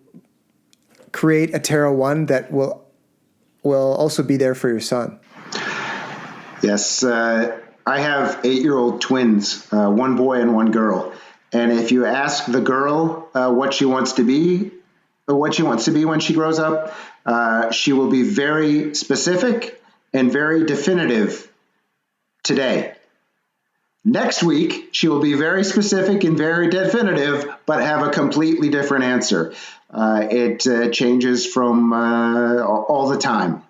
Speaker 2: create a Terra 1 that will also be there for your son?
Speaker 3: Yes, I have 8-year-old twins, one boy and one girl. And if you ask the girl what she wants to be when she grows up, she will be very specific and very definitive today. Next week, she will be very specific and very definitive, but have a completely different answer. It changes from all the time.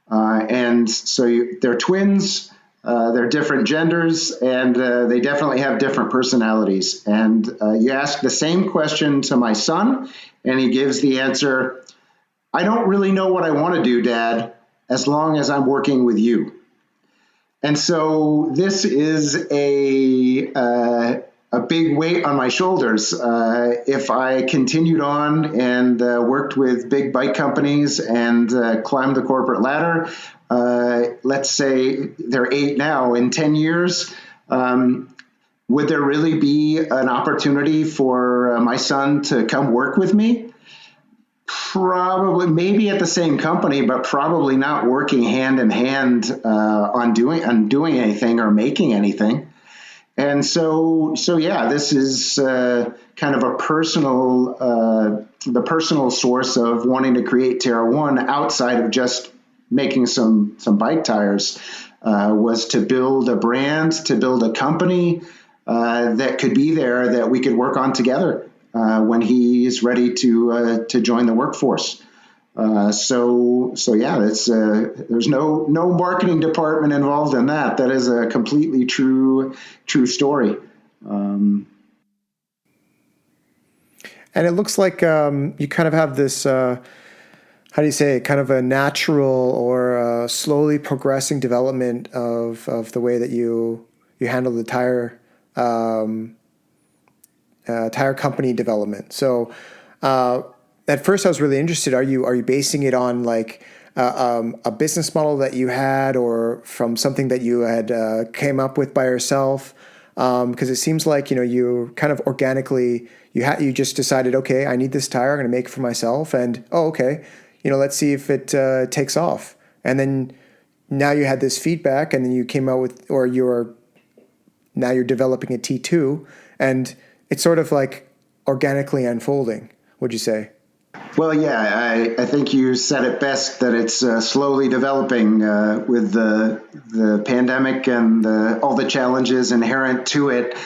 Speaker 3: And so they're twins, they're different genders, and they definitely have different personalities. And you ask the same question to my son, and he gives the answer, I don't really know what I want to do, Dad, as long as I'm working with you. And so this is a big weight on my shoulders. If I continued on and worked with big bike companies and climbed the corporate ladder, let's say they're 8 now, in 10 years, would there really be an opportunity for my son to come work with me? Probably, maybe at the same company, but probably not working hand in hand on doing anything or making anything. And so yeah, this is kind of a the personal source of wanting to create Terra One outside of just making some bike tires, was to build a brand, to build a company that could be there, that we could work on together when he is ready to join the workforce. So yeah, there's no marketing department involved in that. That is a completely true story.
Speaker 2: And it looks like you kind of have this, how do you say, kind of a natural or slowly progressing development of the way that you handle the tire company development. So at first I was really interested. Are you basing it on like a business model that you had, or from something that you had came up with by yourself? Because it seems like, you kind of organically, you just decided, okay, I need this tire, I'm going to make it for myself, and okay, let's see if it takes off. And then now you had this feedback, and then you came out with, or now you're developing a T2, and it's sort of like organically unfolding, would you say?
Speaker 3: Well, yeah, I think you said it best, that it's slowly developing with the pandemic and all the challenges inherent to it.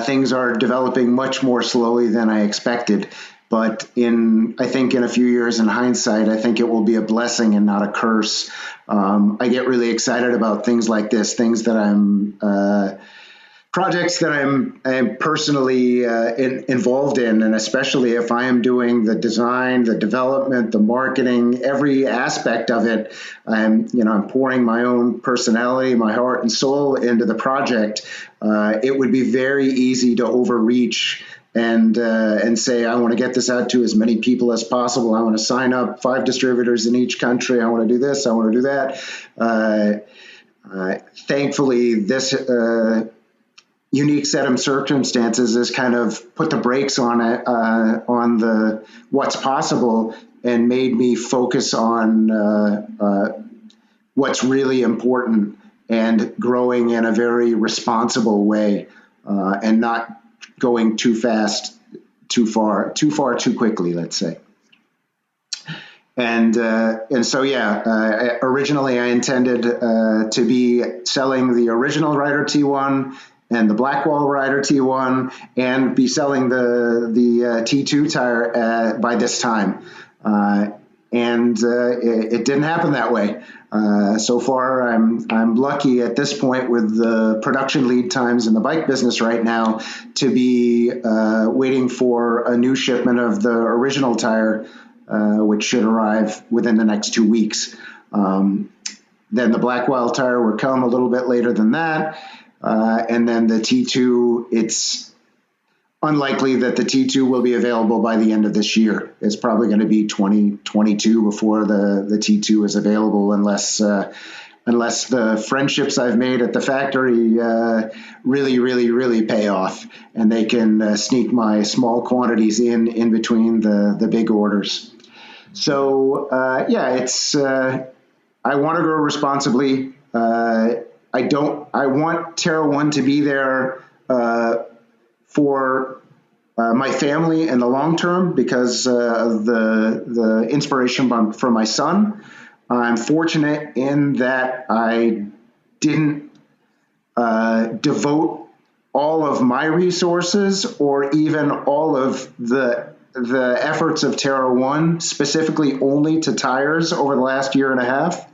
Speaker 3: Things are developing much more slowly than I expected. But I think in a few years, in hindsight, I think it will be a blessing and not a curse. I get really excited about things like this, things that projects that I'm personally involved in, and especially if I am doing the design, the development, the marketing, every aspect of it. I'm pouring my own personality, my heart and soul into the project. It would be very easy to overreach and say, I want to get this out to as many people as possible. I want to sign up 5 distributors in each country. I want to do this. I want to do that. Thankfully, this unique set of circumstances has kind of put the brakes on it, on the what's possible, and made me focus on what's really important and growing in a very responsible way, and not going too fast, too far, too quickly, let's say. And so, yeah, originally I intended to be selling the original Rider T1 and the Blackwall Rider T1, and be selling the T2 tire by this time. And it didn't happen that way. So far, I'm lucky at this point with the production lead times in the bike business right now to be waiting for a new shipment of the original tire, which should arrive within the next 2 weeks. Then the Blackwall tire will come a little bit later than that. And then the T2, it's unlikely that the T2 will be available by the end of this year. It's probably going to be 2022 before the T2 is available, unless the friendships I've made at the factory really, really, really pay off, and they can sneak my small quantities in between the big orders. So yeah, it's I want to grow responsibly. I want Terra One to be there for my family in the long term, because of the inspiration from my son. I'm fortunate in that I didn't devote all of my resources, or even all of the efforts of Terra One specifically only to tires over the last year and a half.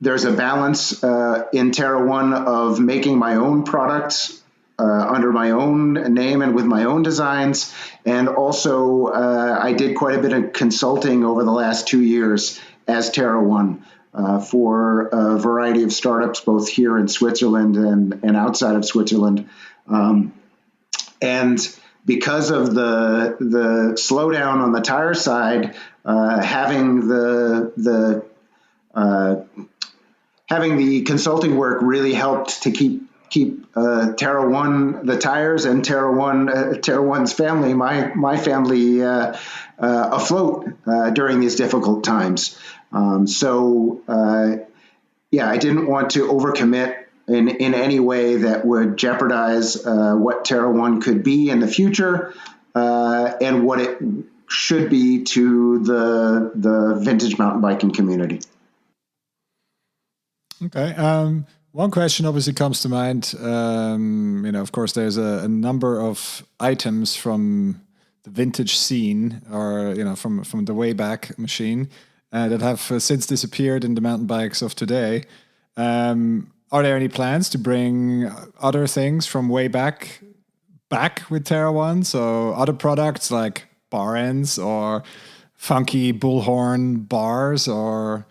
Speaker 3: There's a balance in Terra One of making my own products under my own name and with my own designs. And also, I did quite a bit of consulting over the last 2 years as Terra One for a variety of startups, both here in Switzerland and outside of Switzerland. And because of the slowdown on the tire side, having the consulting work really helped to keep Terra One, the tires, and Terra One's family, my family, afloat during these difficult times. I didn't want to overcommit in any way that would jeopardize what Terra One could be in the future and what it should be to the vintage mountain biking community.
Speaker 1: Okay. One question obviously comes to mind. Of course, there's a number of items from the vintage scene, or from the Wayback Machine, that have since disappeared in the mountain bikes of today. Are there any plans to bring other things from Wayback back with Terra One? So other products like bar ends or funky bullhorn bars, or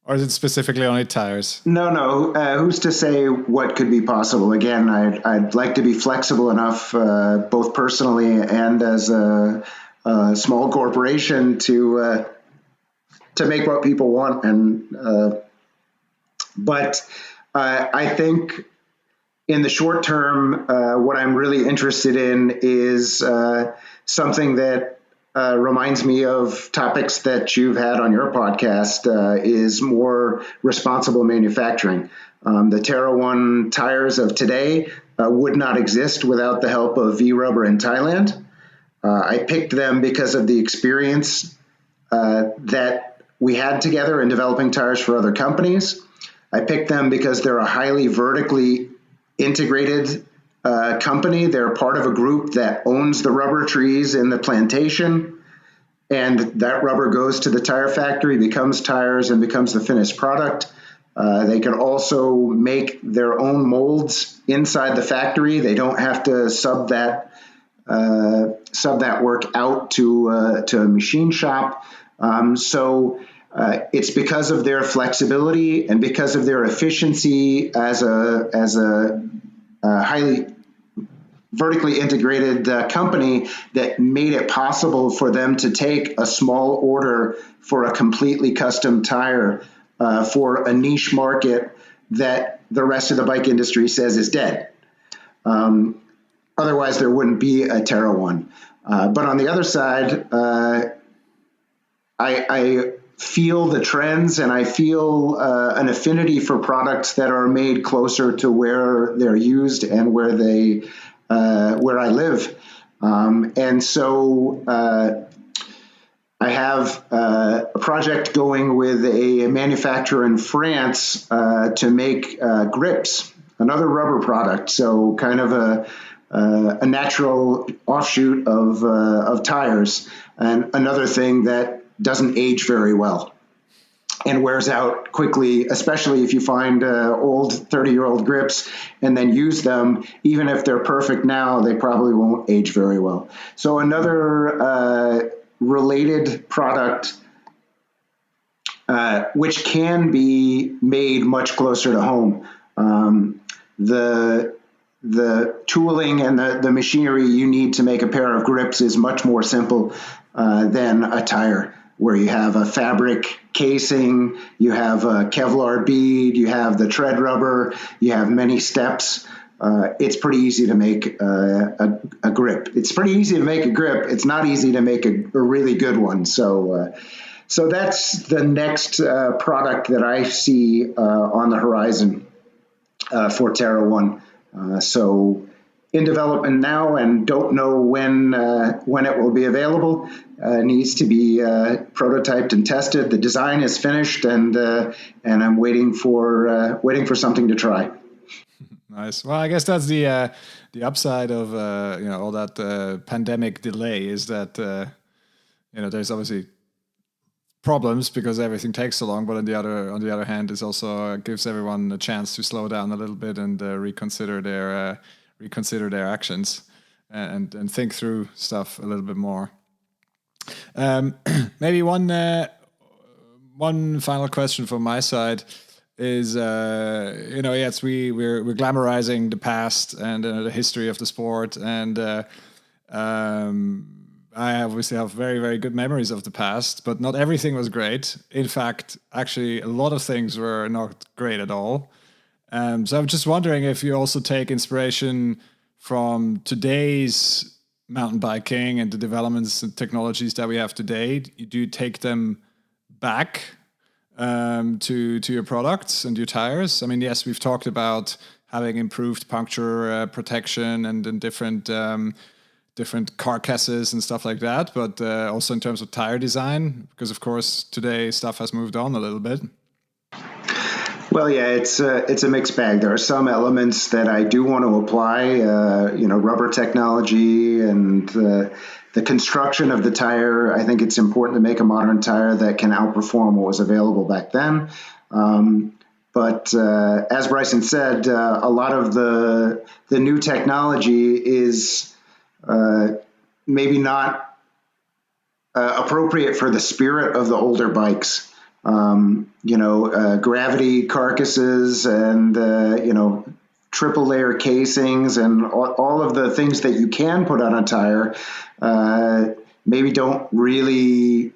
Speaker 1: is it specifically only tires?
Speaker 3: No. Who's to say what could be possible? Again, I'd like to be flexible enough, both personally and as a small corporation, to make what people want. But I think in the short term, what I'm really interested in is something that reminds me of topics that you've had on your podcast, is more responsible manufacturing. The Terra One tires of today would not exist without the help of V-Rubber in Thailand. I picked them because of the experience that we had together in developing tires for other companies. I picked them because they're a highly vertically integrated company. They're part of a group that owns the rubber trees in the plantation, and that rubber goes to the tire factory, becomes tires, and becomes the finished product. They can also make their own molds inside the factory. They don't have to sub that work out to a machine shop. It's because of their flexibility and because of their efficiency as a highly vertically integrated company that made it possible for them to take a small order for a completely custom tire for a niche market that the rest of the bike industry says is dead. Otherwise, there wouldn't be a Terra One. But on the other side, I feel the trends, and I feel an affinity for products that are made closer to where they're used and where I live. I have a project going with a manufacturer in France to make grips, another rubber product. So kind of a natural offshoot of tires, and another thing that doesn't age very well and wears out quickly, especially if you find old 30-year-old grips and then use them. Even if they're perfect now, they probably won't age very well. So another related product, which can be made much closer to home. The tooling and the machinery you need to make a pair of grips is much more simple than a tire, where you have a fabric casing, you have a Kevlar bead, you have the tread rubber, you have many steps. It's pretty easy to make a grip. It's pretty easy to make a grip. It's not easy to make a really good one. So that's the next product that I see on the horizon for Terra One. So in development now, and don't know when it will be available. Needs to be prototyped and tested. The design is finished, and I'm waiting for something to try.
Speaker 1: Nice. Well, I guess that's the upside of all that pandemic delay, is that there's obviously problems because everything takes so long. But on the other hand, it also gives everyone a chance to slow down a little bit and reconsider their actions and think through stuff a little bit more. Maybe one final question from my side is, yes, we're glamorizing the past and the history of the sport, and I obviously have very, very good memories of the past, but not everything was great. In fact, actually, a lot of things were not great at all. So I'm just wondering if you also take inspiration from today's mountain biking and the developments and technologies that we have today. Do you take them back to your products and your tires? I mean, yes, we've talked about having improved puncture protection and different carcasses and stuff like that, but also in terms of tire design, because of course today stuff has moved on a little bit.
Speaker 3: Well, yeah, it's a mixed bag. There are some elements that I do want to apply, rubber technology and the construction of the tire. I think it's important to make a modern tire that can outperform what was available back then. But as Bryson said, a lot of the new technology is maybe not appropriate for the spirit of the older bikes. Gravity carcasses and, triple layer casings and all of the things that you can put on a tire maybe don't really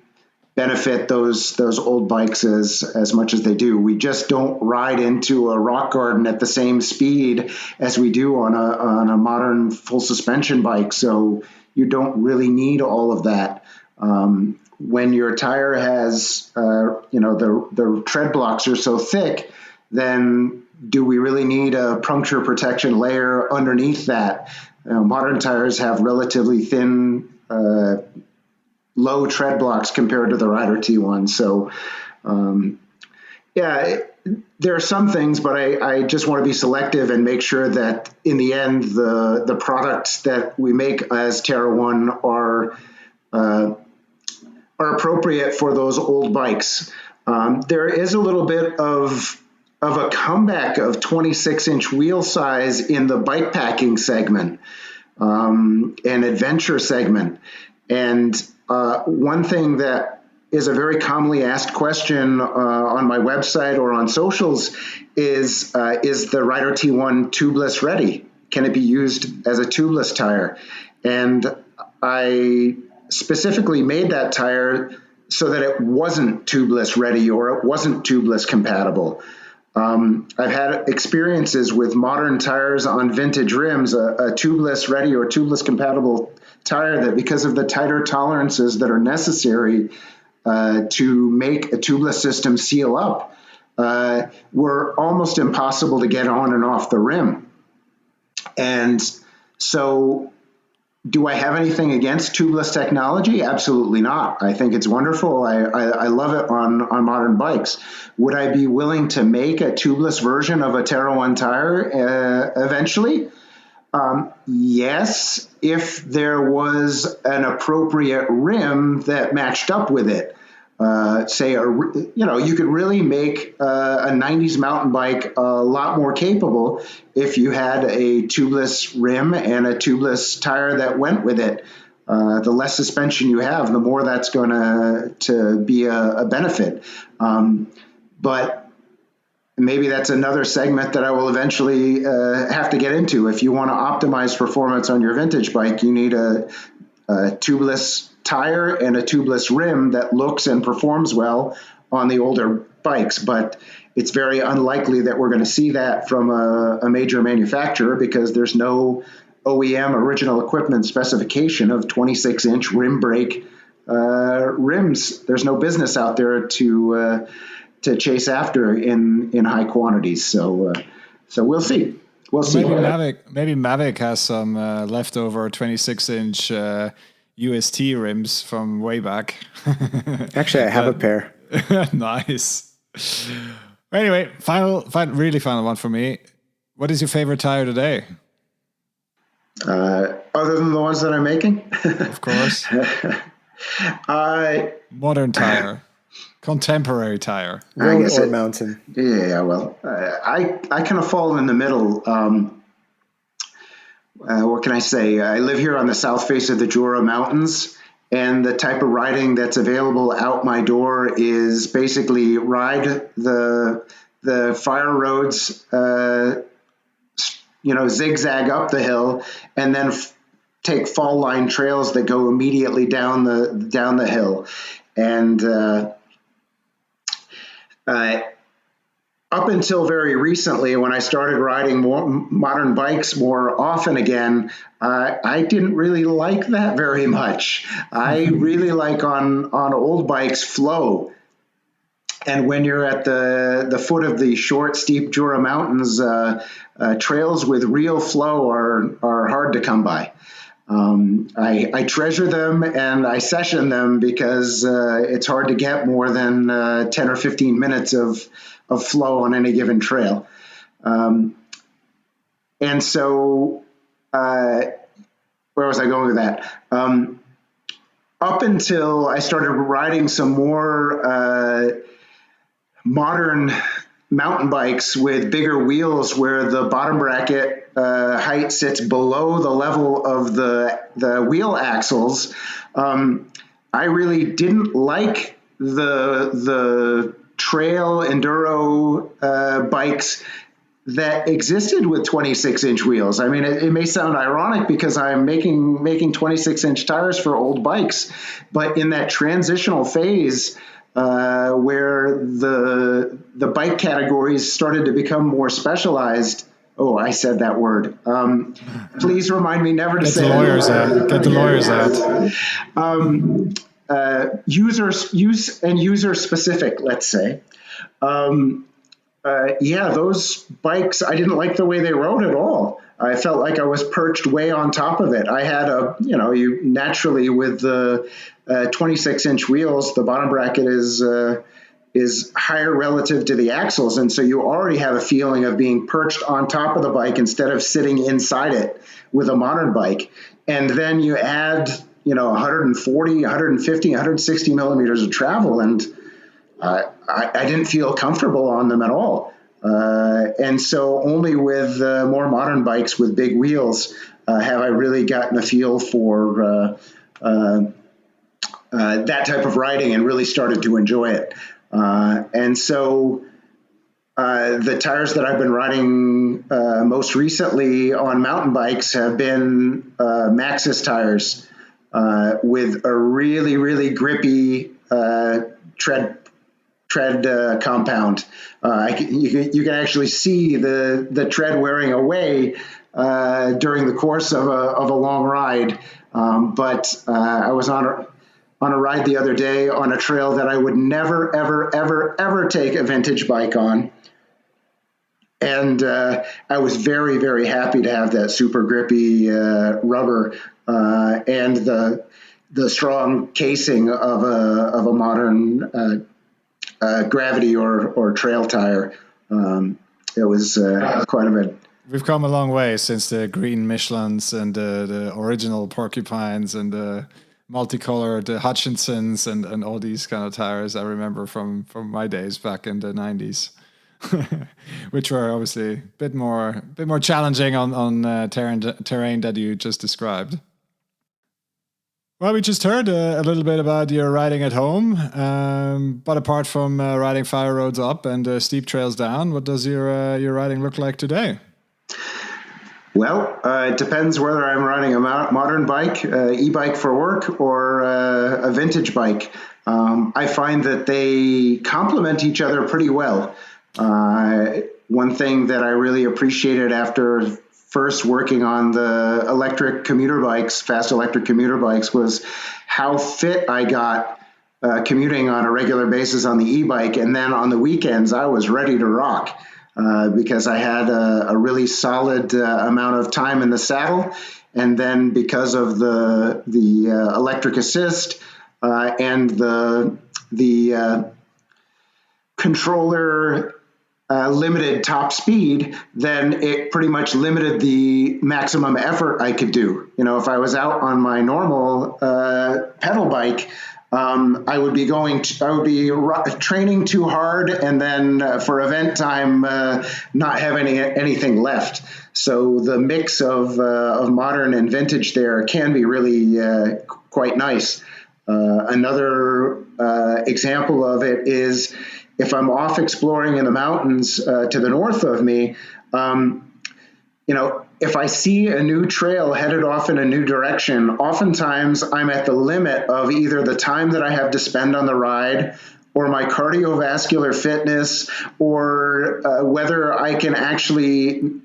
Speaker 3: benefit those old bikes as much as they do. We just don't ride into a rock garden at the same speed as we do on a modern full suspension bike. So you don't really need all of that. When your tire has, the tread blocks are so thick, then do we really need a puncture protection layer underneath that? Modern tires have relatively thin, low tread blocks compared to the Rider T1. So, there are some things, but I just want to be selective and make sure that in the end, the products that we make as Terra 1 are appropriate for those old bikes. There is a little bit of a comeback of 26-inch wheel size in the bike packing segment and adventure segment. And one thing that is a very commonly asked question on my website or on socials is the Rider T1 tubeless ready? Can it be used as a tubeless tire? And I specifically made that tire so that it wasn't tubeless ready or it wasn't tubeless compatible. I've had experiences with modern tires on vintage rims, a tubeless ready or tubeless compatible tire that because of the tighter tolerances that are necessary to make a tubeless system seal up were almost impossible to get on and off the rim. And so do I have anything against tubeless technology? Absolutely not. I think it's wonderful. I love it on modern bikes. Would I be willing to make a tubeless version of a Terra 1 tire eventually? Yes, if there was an appropriate rim that matched up with it. You could really make a 90s mountain bike a lot more capable if you had a tubeless rim and a tubeless tire that went with it. The less suspension you have, the more that's going to be a benefit. But maybe that's another segment that I will eventually have to get into. If you want to optimize performance on your vintage bike, you need a tubeless tire and a tubeless rim that looks and performs well on the older bikes. But it's very unlikely that we're going to see that from a major manufacturer because there's no OEM original equipment specification of 26-inch rim brake rims. There's no business out there to chase after in high quantities. So we'll see. We'll see.
Speaker 1: Maybe Mavic has some leftover 26-inch UST rims from way back.
Speaker 2: Actually, I have a pair.
Speaker 1: Nice. Anyway, final one for me. What is your favorite tire today?
Speaker 3: Other than the ones that I'm making?
Speaker 1: Of course. Modern tire. Contemporary tire.
Speaker 2: Road or mountain?
Speaker 3: Yeah, well, I kind of fall in the middle. What can I say? I live here on the south face of the Jura Mountains, and the type of riding that's available out my door is basically ride the fire roads, zigzag up the hill, and then take fall line trails that go immediately down the hill, and up until very recently, when I started riding more modern bikes more often again, I didn't really like that very much. I really like on old bikes flow. And when you're at the foot of the short, steep Jura Mountains, trails with real flow are hard to come by. I treasure them and I session them because it's hard to get more than 10 or 15 minutes of flow on any given trail. And so, where was I going with that? Up until I started riding some more modern mountain bikes with bigger wheels where the bottom bracket height sits below the level of the wheel axles, I really didn't like the trail enduro bikes that existed with 26-inch wheels. I mean, it may sound ironic because I'm making 26-inch tires for old bikes, but in that transitional phase where the bike categories started to become more specialized. Oh, I said that word. Please remind me never to say that.
Speaker 1: Get the lawyers out.
Speaker 3: User specific, let's say. Those bikes, I didn't like the way they rode at all. I felt like I was perched way on top of it. I had you naturally with the 26-inch wheels, the bottom bracket is higher relative to the axles. And so you already have a feeling of being perched on top of the bike instead of sitting inside it with a modern bike. And then you add, 140, 150, 160 millimeters of travel, and I didn't feel comfortable on them at all. And so only with more modern bikes with big wheels have I really gotten a feel for that type of riding and really started to enjoy it. And so the tires that I've been riding most recently on mountain bikes have been Maxxis tires with a really, really grippy tread compound. You can actually see the tread wearing away during the course of a long ride. But I was on a ride the other day on a trail that I would never, ever, ever, ever take a vintage bike on. And I was very, very happy to have that super grippy rubber and the strong casing of a modern gravity or trail tire. It was quite a bit.
Speaker 1: We've come a long way since the green Michelins and the original Porcupines and the multicolored Hutchinsons and all these kind of tires I remember from my days back in the 90s, which were obviously a bit more challenging on terrain that you just described. Well, we just heard a little bit about your riding at home, but apart from riding fire roads up and steep trails down, what does your riding look like today?
Speaker 3: Well, it depends whether I'm riding a modern bike, e-bike for work, or a vintage bike. I find that they complement each other pretty well. One thing that I really appreciated after first working on the electric commuter bikes, fast electric commuter bikes, was how fit I got commuting on a regular basis on the e-bike. And then on the weekends, I was ready to rock. Because I had a really solid amount of time in the saddle, and then because of the electric assist and the controller limited top speed, then it pretty much limited the maximum effort I could do. If I was out on my normal pedal bike, I would be training too hard, and then for event time, not having anything left. So the mix of modern and vintage there can be really quite nice. Another example of it is if I'm off exploring in the mountains to the north of me, if I see a new trail headed off in a new direction, oftentimes I'm at the limit of either the time that I have to spend on the ride or my cardiovascular fitness or whether I can actually,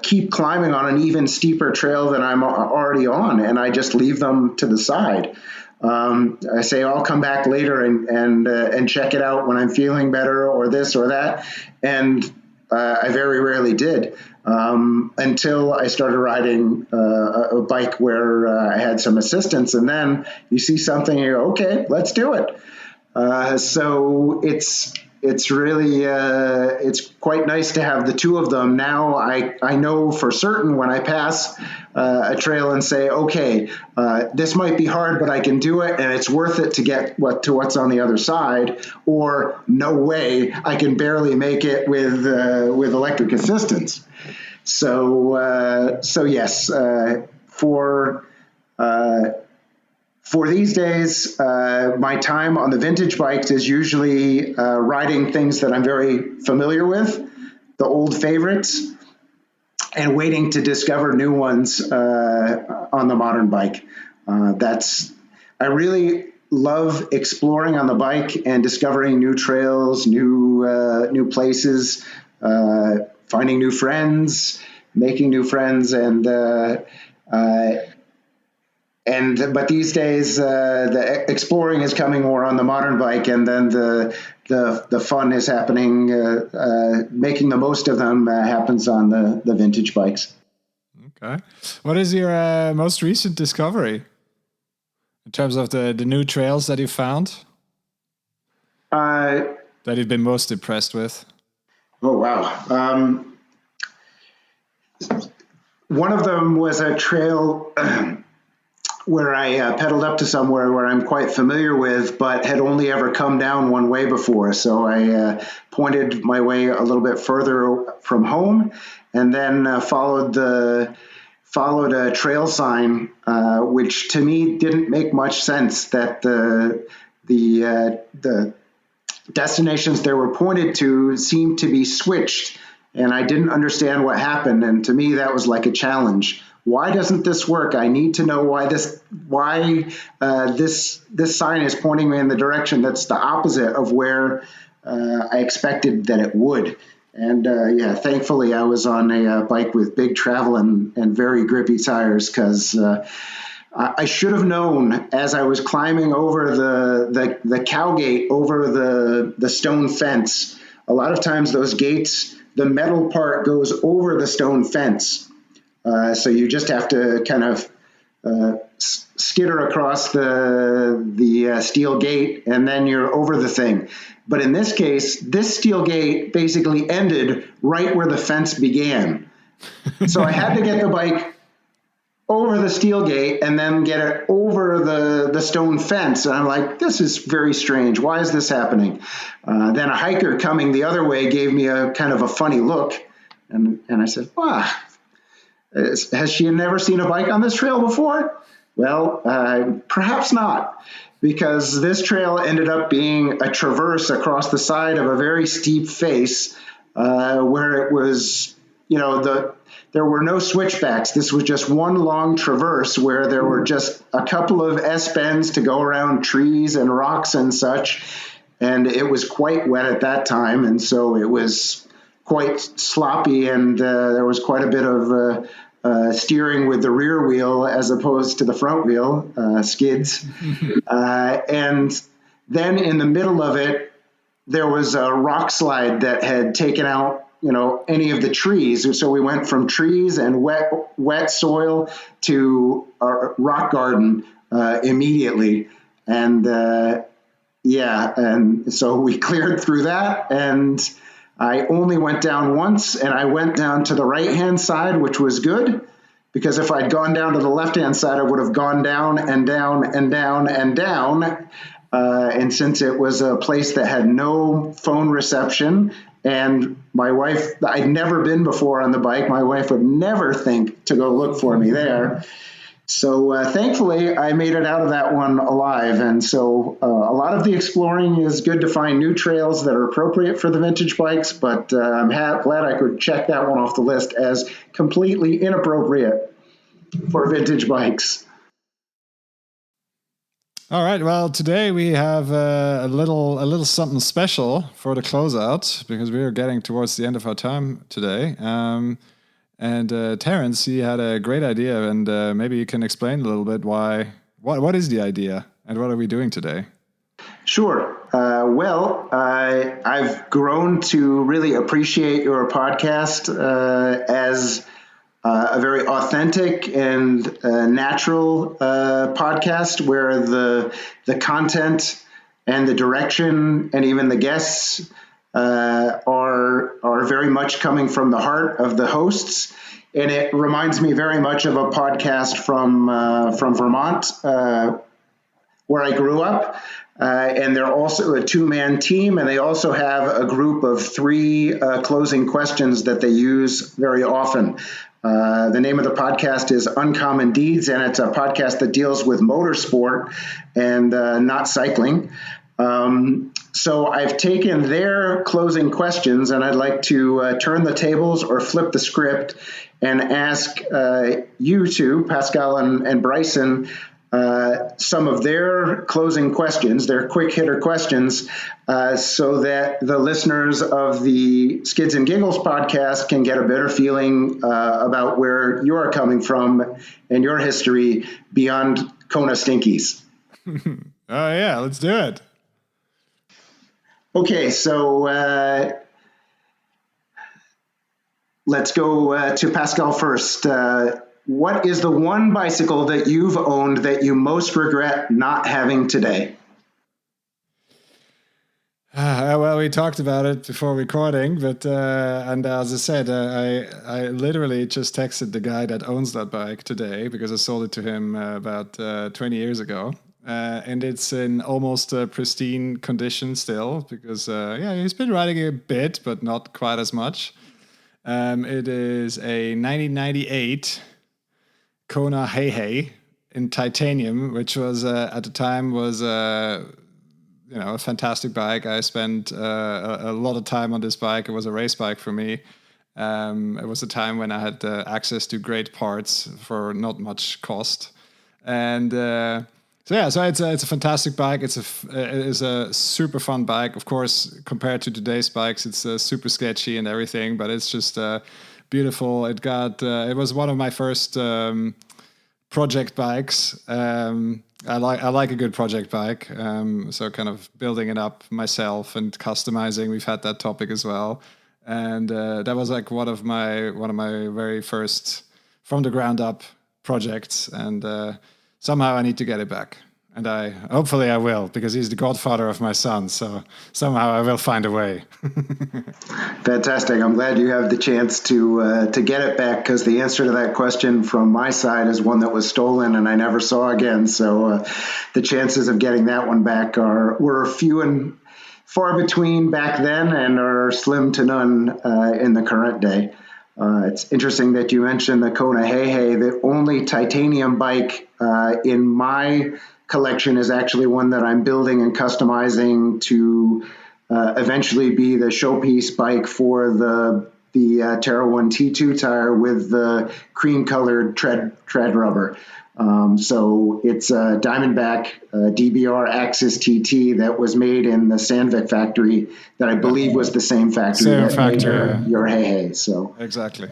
Speaker 3: keep climbing on an even steeper trail than I'm already on, and I just leave them to the side. I say I'll come back later and check it out when I'm feeling better or this or that, and I very rarely did until I started riding a bike where I had some assistance, and then you see something and you go, okay, let's do it. So it's really it's quite nice to have the two of them. Now I know for certain when I pass a trail and say, okay, this might be hard, but I can do it, and it's worth it to get to what's on the other side. Or no way, I can barely make it with electric assistance. So yes, for these days, my time on the vintage bikes is usually riding things that I'm very familiar with, the old favorites, and waiting to discover new ones on the modern bike. I really love exploring on the bike and discovering new trails, new places, finding new friends, making new friends, but these days, the exploring is coming more on the modern bike, and then the fun is happening. Making the most of them happens on the vintage bikes.
Speaker 1: Okay, what is your most recent discovery in terms of the new trails that you found? That you've been most impressed with?
Speaker 3: Oh wow! One of them was a trail. Where I pedaled up to somewhere where I'm quite familiar with, but had only ever come down one way before. So I pointed my way a little bit further from home, and then followed a trail sign, which to me didn't make much sense. That the destinations they were pointed to seemed to be switched, and I didn't understand what happened. And to me, that was like a challenge. Why doesn't this work? I need to know why this sign is pointing me in the direction that's the opposite of where I expected that it would. And thankfully I was on a bike with big travel and very grippy tires, because I should have known as I was climbing over the cow gate over the stone fence. A lot of times those gates, the metal part goes over the stone fence. So you just have to kind of skitter across the steel gate, and then you're over the thing. But in this case, this steel gate basically ended right where the fence began. So I had to get the bike over the steel gate and then get it over the stone fence. And I'm like, this is very strange. Why is this happening? Then a hiker coming the other way gave me a kind of a funny look. And I said, wow. Has she never seen a bike on this trail before? Well, perhaps not, because this trail ended up being a traverse across the side of a very steep face where it was, there were no switchbacks. This was just one long traverse where there were just a couple of S-bends to go around trees and rocks and such. And it was quite wet at that time. And so it was quite sloppy, and there was quite a bit of steering with the rear wheel as opposed to the front wheel, skids. And then in the middle of it, there was a rock slide that had taken out, any of the trees. So we went from trees and wet soil to a rock garden immediately. And and so we cleared through that, and I only went down once, and I went down to the right-hand side, which was good. because if I'd gone down to the left-hand side, I would have gone down and down and down and down. And since it was a place that had no phone reception, and my wife, I'd never been before on the bike, my wife would never think to go look for me there. So thankfully, I made it out of that one alive. And so a lot of the exploring is good to find new trails that are appropriate for the vintage bikes, but I'm glad I could check that one off the list as completely inappropriate for vintage bikes.
Speaker 1: All right. Well, today we have a little something special for the closeout because we are getting towards the end of our time today. And Terrance, he had a great idea, and maybe you can explain a little bit what is the idea and what are we doing today?
Speaker 3: Sure. Well, I've grown to really appreciate your podcast as a very authentic and natural podcast where the content and the direction and even the guests are very much coming from the heart of the hosts. And it reminds me very much of a podcast from Vermont, where I grew up. And they're also a two-man team, and they also have a group of 3 closing questions that they use very often. The name of the podcast is Uncommon Deeds, and it's a podcast that deals with motorsport and not cycling. So I've taken their closing questions, and I'd like to turn the tables or flip the script and ask you two, Pascal and Bryson, some of their closing questions, their quick hitter questions, so that the listeners of the Skids and Giggles podcast can get a better feeling about where you're coming from and your history beyond Kona Stinkies.
Speaker 1: Oh, yeah, let's do it.
Speaker 3: Okay, so let's go to Pascal first. What is the one bicycle that you've owned that you most regret not having today?
Speaker 1: Well, we talked about it before recording, but and as I said, I literally just texted the guy that owns that bike today because I sold it to him about 20 years ago. And it's in almost pristine condition still because, he's been riding a bit, but not quite as much. It is a 1998 Kona Hey in titanium, which was at the time was a fantastic bike. I spent a lot of time on this bike. It was a race bike for me. It was a time when I had access to great parts for not much cost, and so it's a fantastic bike. It is a super fun bike. Of course, compared to today's bikes, it's super sketchy and everything, but it's just beautiful. It was one of my first project bikes. I like a good project bike. So kind of building it up myself and customizing. We've had that topic as well, and that was like one of my very first from the ground up projects. And somehow I need to get it back. And hopefully I will, because he's the godfather of my son. So somehow I will find a way.
Speaker 3: Fantastic. I'm glad you have the chance to get it back, because the answer to that question from my side is one that was stolen and I never saw again. So the chances of getting that one back were few and far between back then and are slim to none in the current day. It's interesting that you mentioned the Kona Hey. The only titanium bike in my collection is actually one that I'm building and customizing to eventually be the showpiece bike for the Terra 1 T2 tire with the cream-colored tread rubber. So it's a Diamondback DBR Axis TT that was made in the Sandvik factory that I believe was the same factory made your Hey. So
Speaker 1: exactly.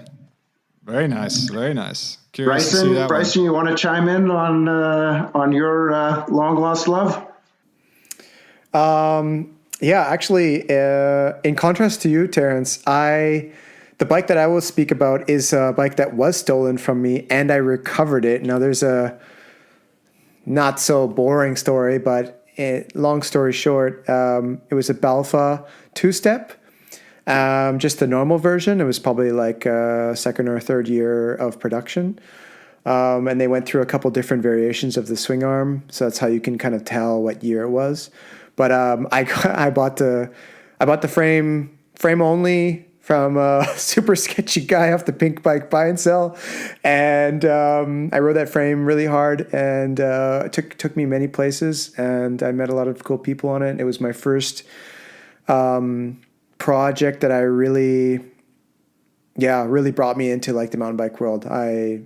Speaker 1: Very nice. Very nice. Curious to see that
Speaker 3: Bryson, you want to chime in on your long lost love?
Speaker 2: Yeah, actually, in contrast to you, Terrance, the bike that I will speak about is a bike that was stolen from me, and I recovered it. Now, there's a not so boring story, but long story short, it was a Balfa two-step, just the normal version. It was probably like second or third year of production. And they went through a couple different variations of the swing arm, so that's how you can kind of tell what year it was. But I bought the frame only from a super sketchy guy off the Pink Bike Buy and Sell, and I rode that frame really hard, and it took me many places, and I met a lot of cool people on it. It was my first project that I really brought me into like the mountain bike world. I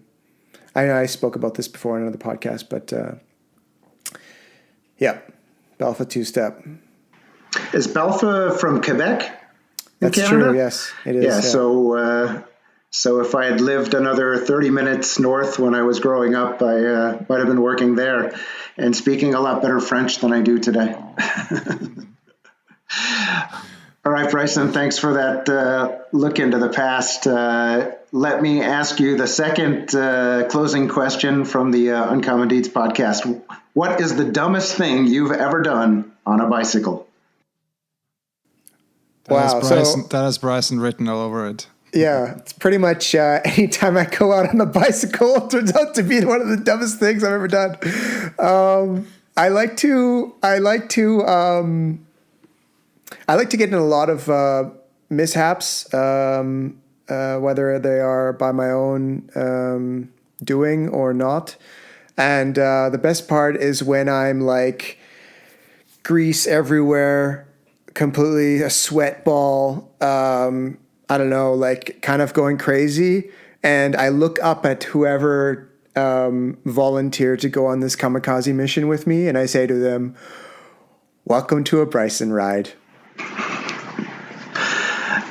Speaker 2: know I spoke about this before on another podcast, but Balfa two-step.
Speaker 3: Is Balfa from Quebec?
Speaker 2: That's
Speaker 3: Canada?
Speaker 2: true. Yes, it is.
Speaker 3: Yeah. So if I had lived another 30 minutes north when I was growing up, I might have been working there and speaking a lot better French than I do today. All right, Bryson, thanks for that look into the past. Let me ask you the second closing question from the Uncommon Deeds podcast. What is the dumbest thing you've ever done on a bicycle?
Speaker 1: That has Bryson written all over it.
Speaker 2: Yeah, it's pretty much anytime I go out on a bicycle, it turns out to be one of the dumbest things I've ever done. I like to get in a lot of mishaps, whether they are by my own doing or not. And the best part is when I'm like grease everywhere, completely a sweat ball, I don't know, like kind of going crazy. And I look up at whoever volunteered to go on this kamikaze mission with me, and I say to them, "Welcome to a Bryson ride."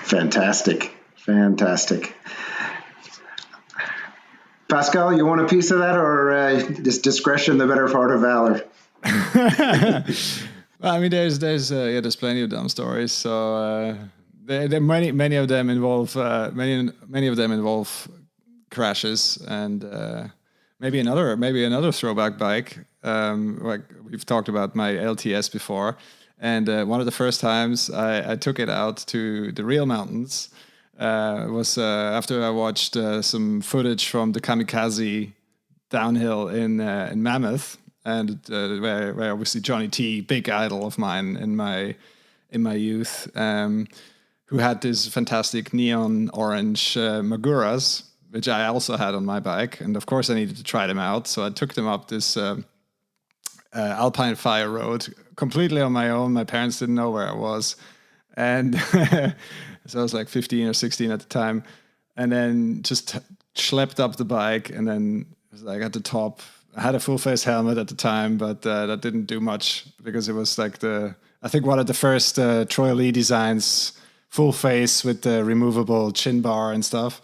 Speaker 3: Fantastic. Pascal, you want a piece of that, or is discretion the better part of valor?
Speaker 1: Well, I mean, there's plenty of dumb stories. So there many of them involve crashes, and maybe another throwback bike. Like we've talked about my LTS before, and one of the first times I took it out to the real mountains was after I watched some footage from the kamikaze downhill in Mammoth. And where obviously Johnny T, big idol of mine in my youth, who had this fantastic neon orange Maguras, which I also had on my bike, and of course I needed to try them out. So I took them up this Alpine Fire Road completely on my own. My parents didn't know where I was, and so I was like 15 or 16 at the time, and then just schlepped up the bike, and then it was like at the top. I had a full face helmet at the time, but that didn't do much because it was like I think one of the first Troy Lee designs, full face with the removable chin bar and stuff.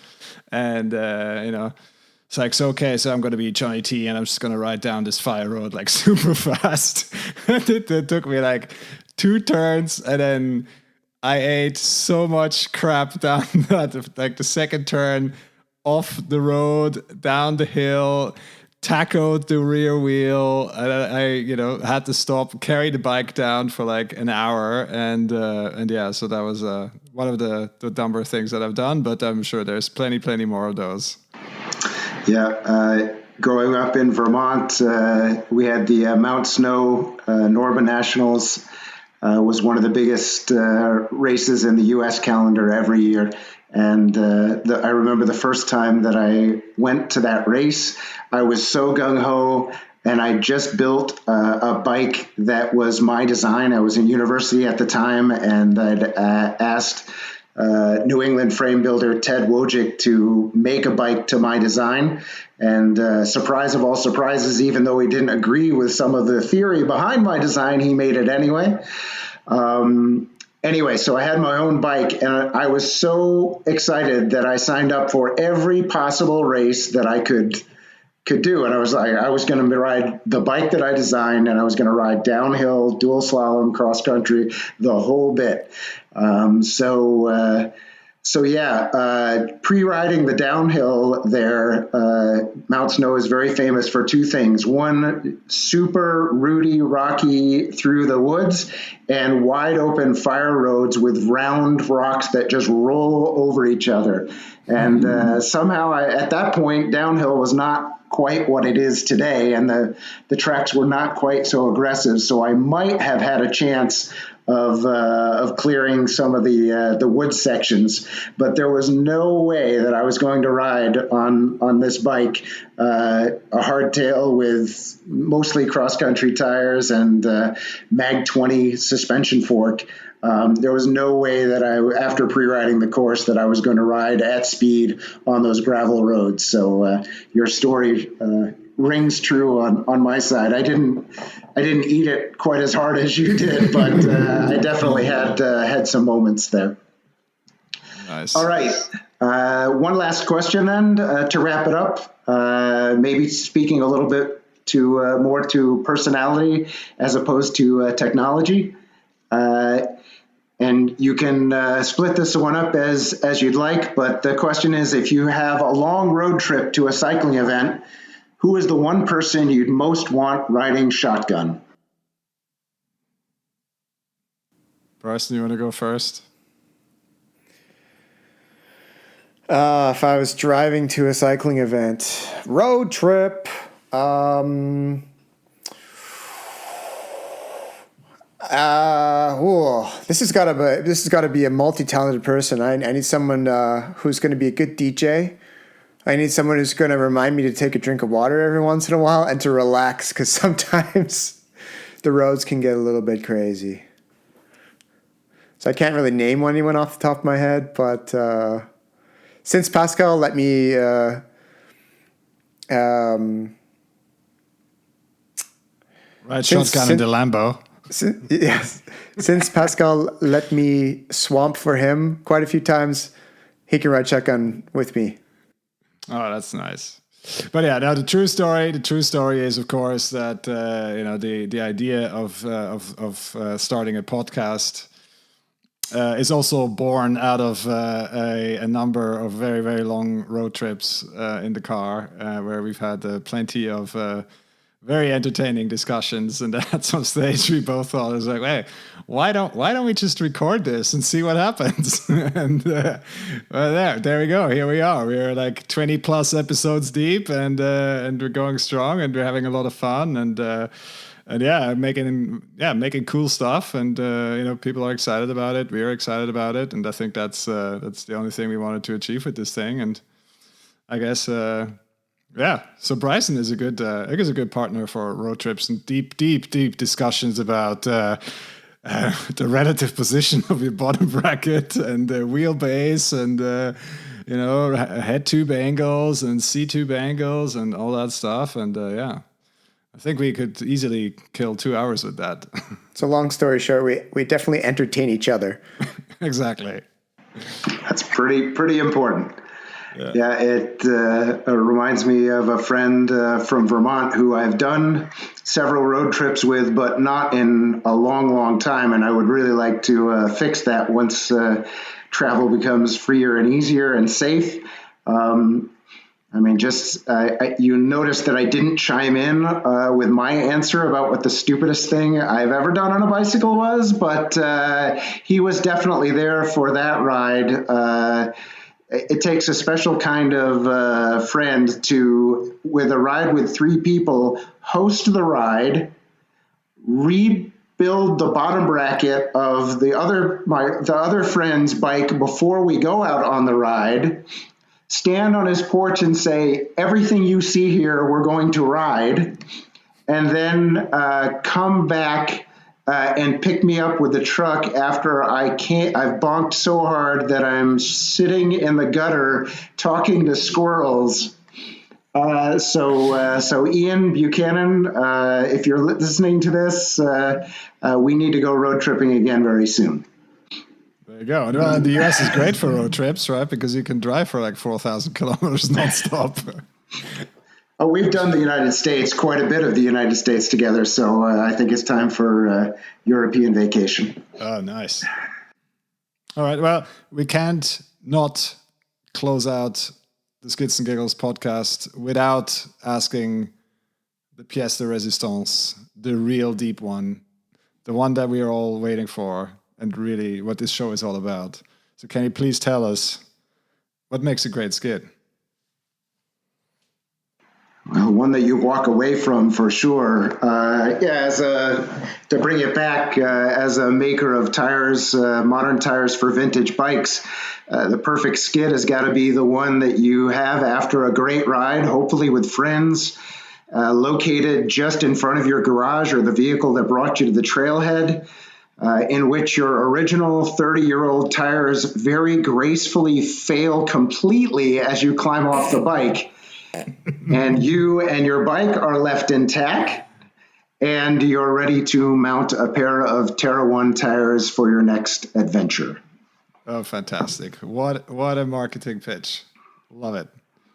Speaker 1: And, it's like, so I'm going to be Johnny T and I'm just going to ride down this fire road like super fast. It took me like 2 turns, and then I ate so much crap down that, like the second turn off the road, down the hill, tachoed the rear wheel, and I had to stop, carry the bike down for like an hour, and so that was one of the dumber things that I've done, but I'm sure there's plenty more of those.
Speaker 3: Yeah, growing up in Vermont, we had the Mount Snow Norman Nationals. Was one of the biggest races in the U.S. calendar every year. And I remember the first time that I went to that race, I was so gung-ho, and I just built a bike that was my design. I was in university at the time, and I'd asked New England frame builder Ted Wojcik to make a bike to my design. And surprise of all surprises, even though he didn't agree with some of the theory behind my design, he made it anyway. Anyway, so I had my own bike, and I was so excited that I signed up for every possible race that I could do. And I was like, I was going to ride the bike that I designed, and I was going to ride downhill, dual slalom, cross country, the whole bit. Pre-riding the downhill there, Mount Snow is very famous for 2 things. One, super rooty, rocky through the woods, and wide open fire roads with round rocks that just roll over each other. And somehow at that point, downhill was not quite what it is today, and the tracks were not quite so aggressive. So I might have had a chance of clearing some of the wood sections, but there was no way that I was going to ride on this bike a hardtail with mostly cross country tires and Mag 20 suspension fork. There was no way that after pre-riding the course, that I was going to ride at speed on those gravel roads. So your story rings true on my side. I didn't eat it quite as hard as you did, but I definitely had some moments there.
Speaker 1: Nice.
Speaker 3: All right. One last question then to wrap it up. Maybe speaking a little bit more to personality as opposed to technology. And you can split this one up as you'd like, but the question is, if you have a long road trip to a cycling event, who is the one person you'd most want riding shotgun?
Speaker 1: Bryson, you want to go first?
Speaker 2: If I was driving to a cycling event, road trip, this has got to be a multi-talented person. I need someone who's going to be a good DJ. I need someone who's going to remind me to take a drink of water every once in a while and to relax, because sometimes the roads can get a little bit crazy. So I can't really name anyone off the top of my head, but since Pascal let me
Speaker 1: Ride shotgun in the Lambo.
Speaker 2: Yes. Since Pascal let me swamp for him quite a few times, he can ride shotgun with me.
Speaker 1: Oh, that's nice. But yeah, now the true story is, of course, that the idea of starting a podcast is also born out of a number of very, very long road trips in the car where we've had plenty of very entertaining discussions, and at some stage we both thought, it was like, hey, why don't we just record this and see what happens? And well, there we go. Here we are. We're like 20 plus episodes deep, and we're going strong, and we're having a lot of fun, and yeah, making cool stuff, and people are excited about it. We're excited about it, and I think that's the only thing we wanted to achieve with this thing, and I guess. Yeah, so Bryson is a good partner for road trips and deep discussions about the relative position of your bottom bracket and the wheelbase and head tube angles and C tube angles and all that stuff. And I think we could easily kill 2 hours with that.
Speaker 2: So long story short, we definitely entertain each other.
Speaker 1: Exactly.
Speaker 3: That's pretty important. Yeah, it reminds me of a friend from Vermont who I've done several road trips with, but not in a long time. And I would really like to fix that once travel becomes freer and easier and safe. You noticed that I didn't chime in with my answer about what the stupidest thing I've ever done on a bicycle was, but he was definitely there for that ride. It takes a special kind of friend to, with a ride with 3 people, host the ride, rebuild the bottom bracket of the other friend's bike before we go out on the ride, stand on his porch and say, everything you see here, we're going to ride, and then come back and pick me up with the truck after I've bonked so hard that I'm sitting in the gutter talking to squirrels. So Ian Buchanan, if you're listening to this, we need to go road tripping again very soon.
Speaker 1: There you go. Well, and the US is great for road trips, right? Because you can drive for like 4,000 kilometers nonstop.
Speaker 3: Oh, we've done the United States, quite a bit of the United States together, so I think it's time for European vacation.
Speaker 1: Oh, nice. All right, well, we can't not close out the Skids and Giggles podcast without asking the pièce de résistance, the real deep one, the one that we are all waiting for, and really what this show is all about. So can you please tell us what makes a great skid?
Speaker 3: Well, one that you walk away from for sure. To bring it back, as a maker of tires, modern tires for vintage bikes, the perfect skid has got to be the one that you have after a great ride, hopefully with friends, located just in front of your garage or the vehicle that brought you to the trailhead, in which your original 30-year-old tires very gracefully fail completely as you climb off the bike. And you and your bike are left intact, and you're ready to mount a pair of Terra 1 tires for your next adventure.
Speaker 1: Oh, fantastic. What a marketing pitch. Love it.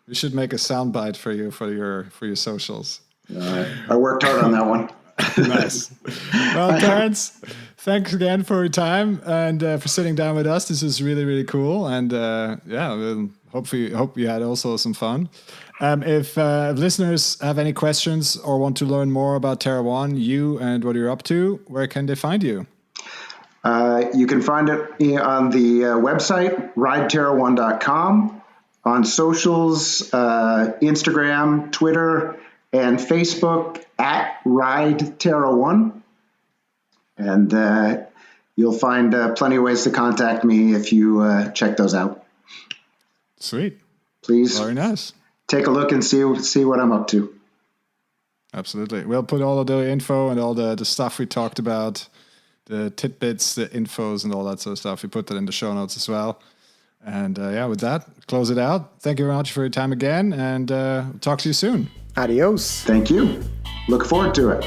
Speaker 1: We should make a soundbite for you for your socials.
Speaker 3: I worked hard on that one.
Speaker 1: Nice. Well, Terrance, thanks again for your time and for sitting down with us. This is really, really cool. And we'll hope you had also some fun. If listeners have any questions or want to learn more about Terra 1, you and what you're up to, where can they find you?
Speaker 3: You can find it on the website, rideterra1.com, on socials, Instagram, Twitter, and Facebook at rideterra1. And you'll find plenty of ways to contact me if you check those out.
Speaker 1: Sweet.
Speaker 3: Please.
Speaker 1: Very nice.
Speaker 3: Take a look and see what I'm up to.
Speaker 1: Absolutely. We'll put all of the info and all the stuff we talked about, the tidbits, the infos, and all that sort of stuff. We put that in the show notes as well. And with that, close it out. Thank you very much for your time again, and talk to you soon.
Speaker 2: Adios.
Speaker 3: Thank you. Look forward to it.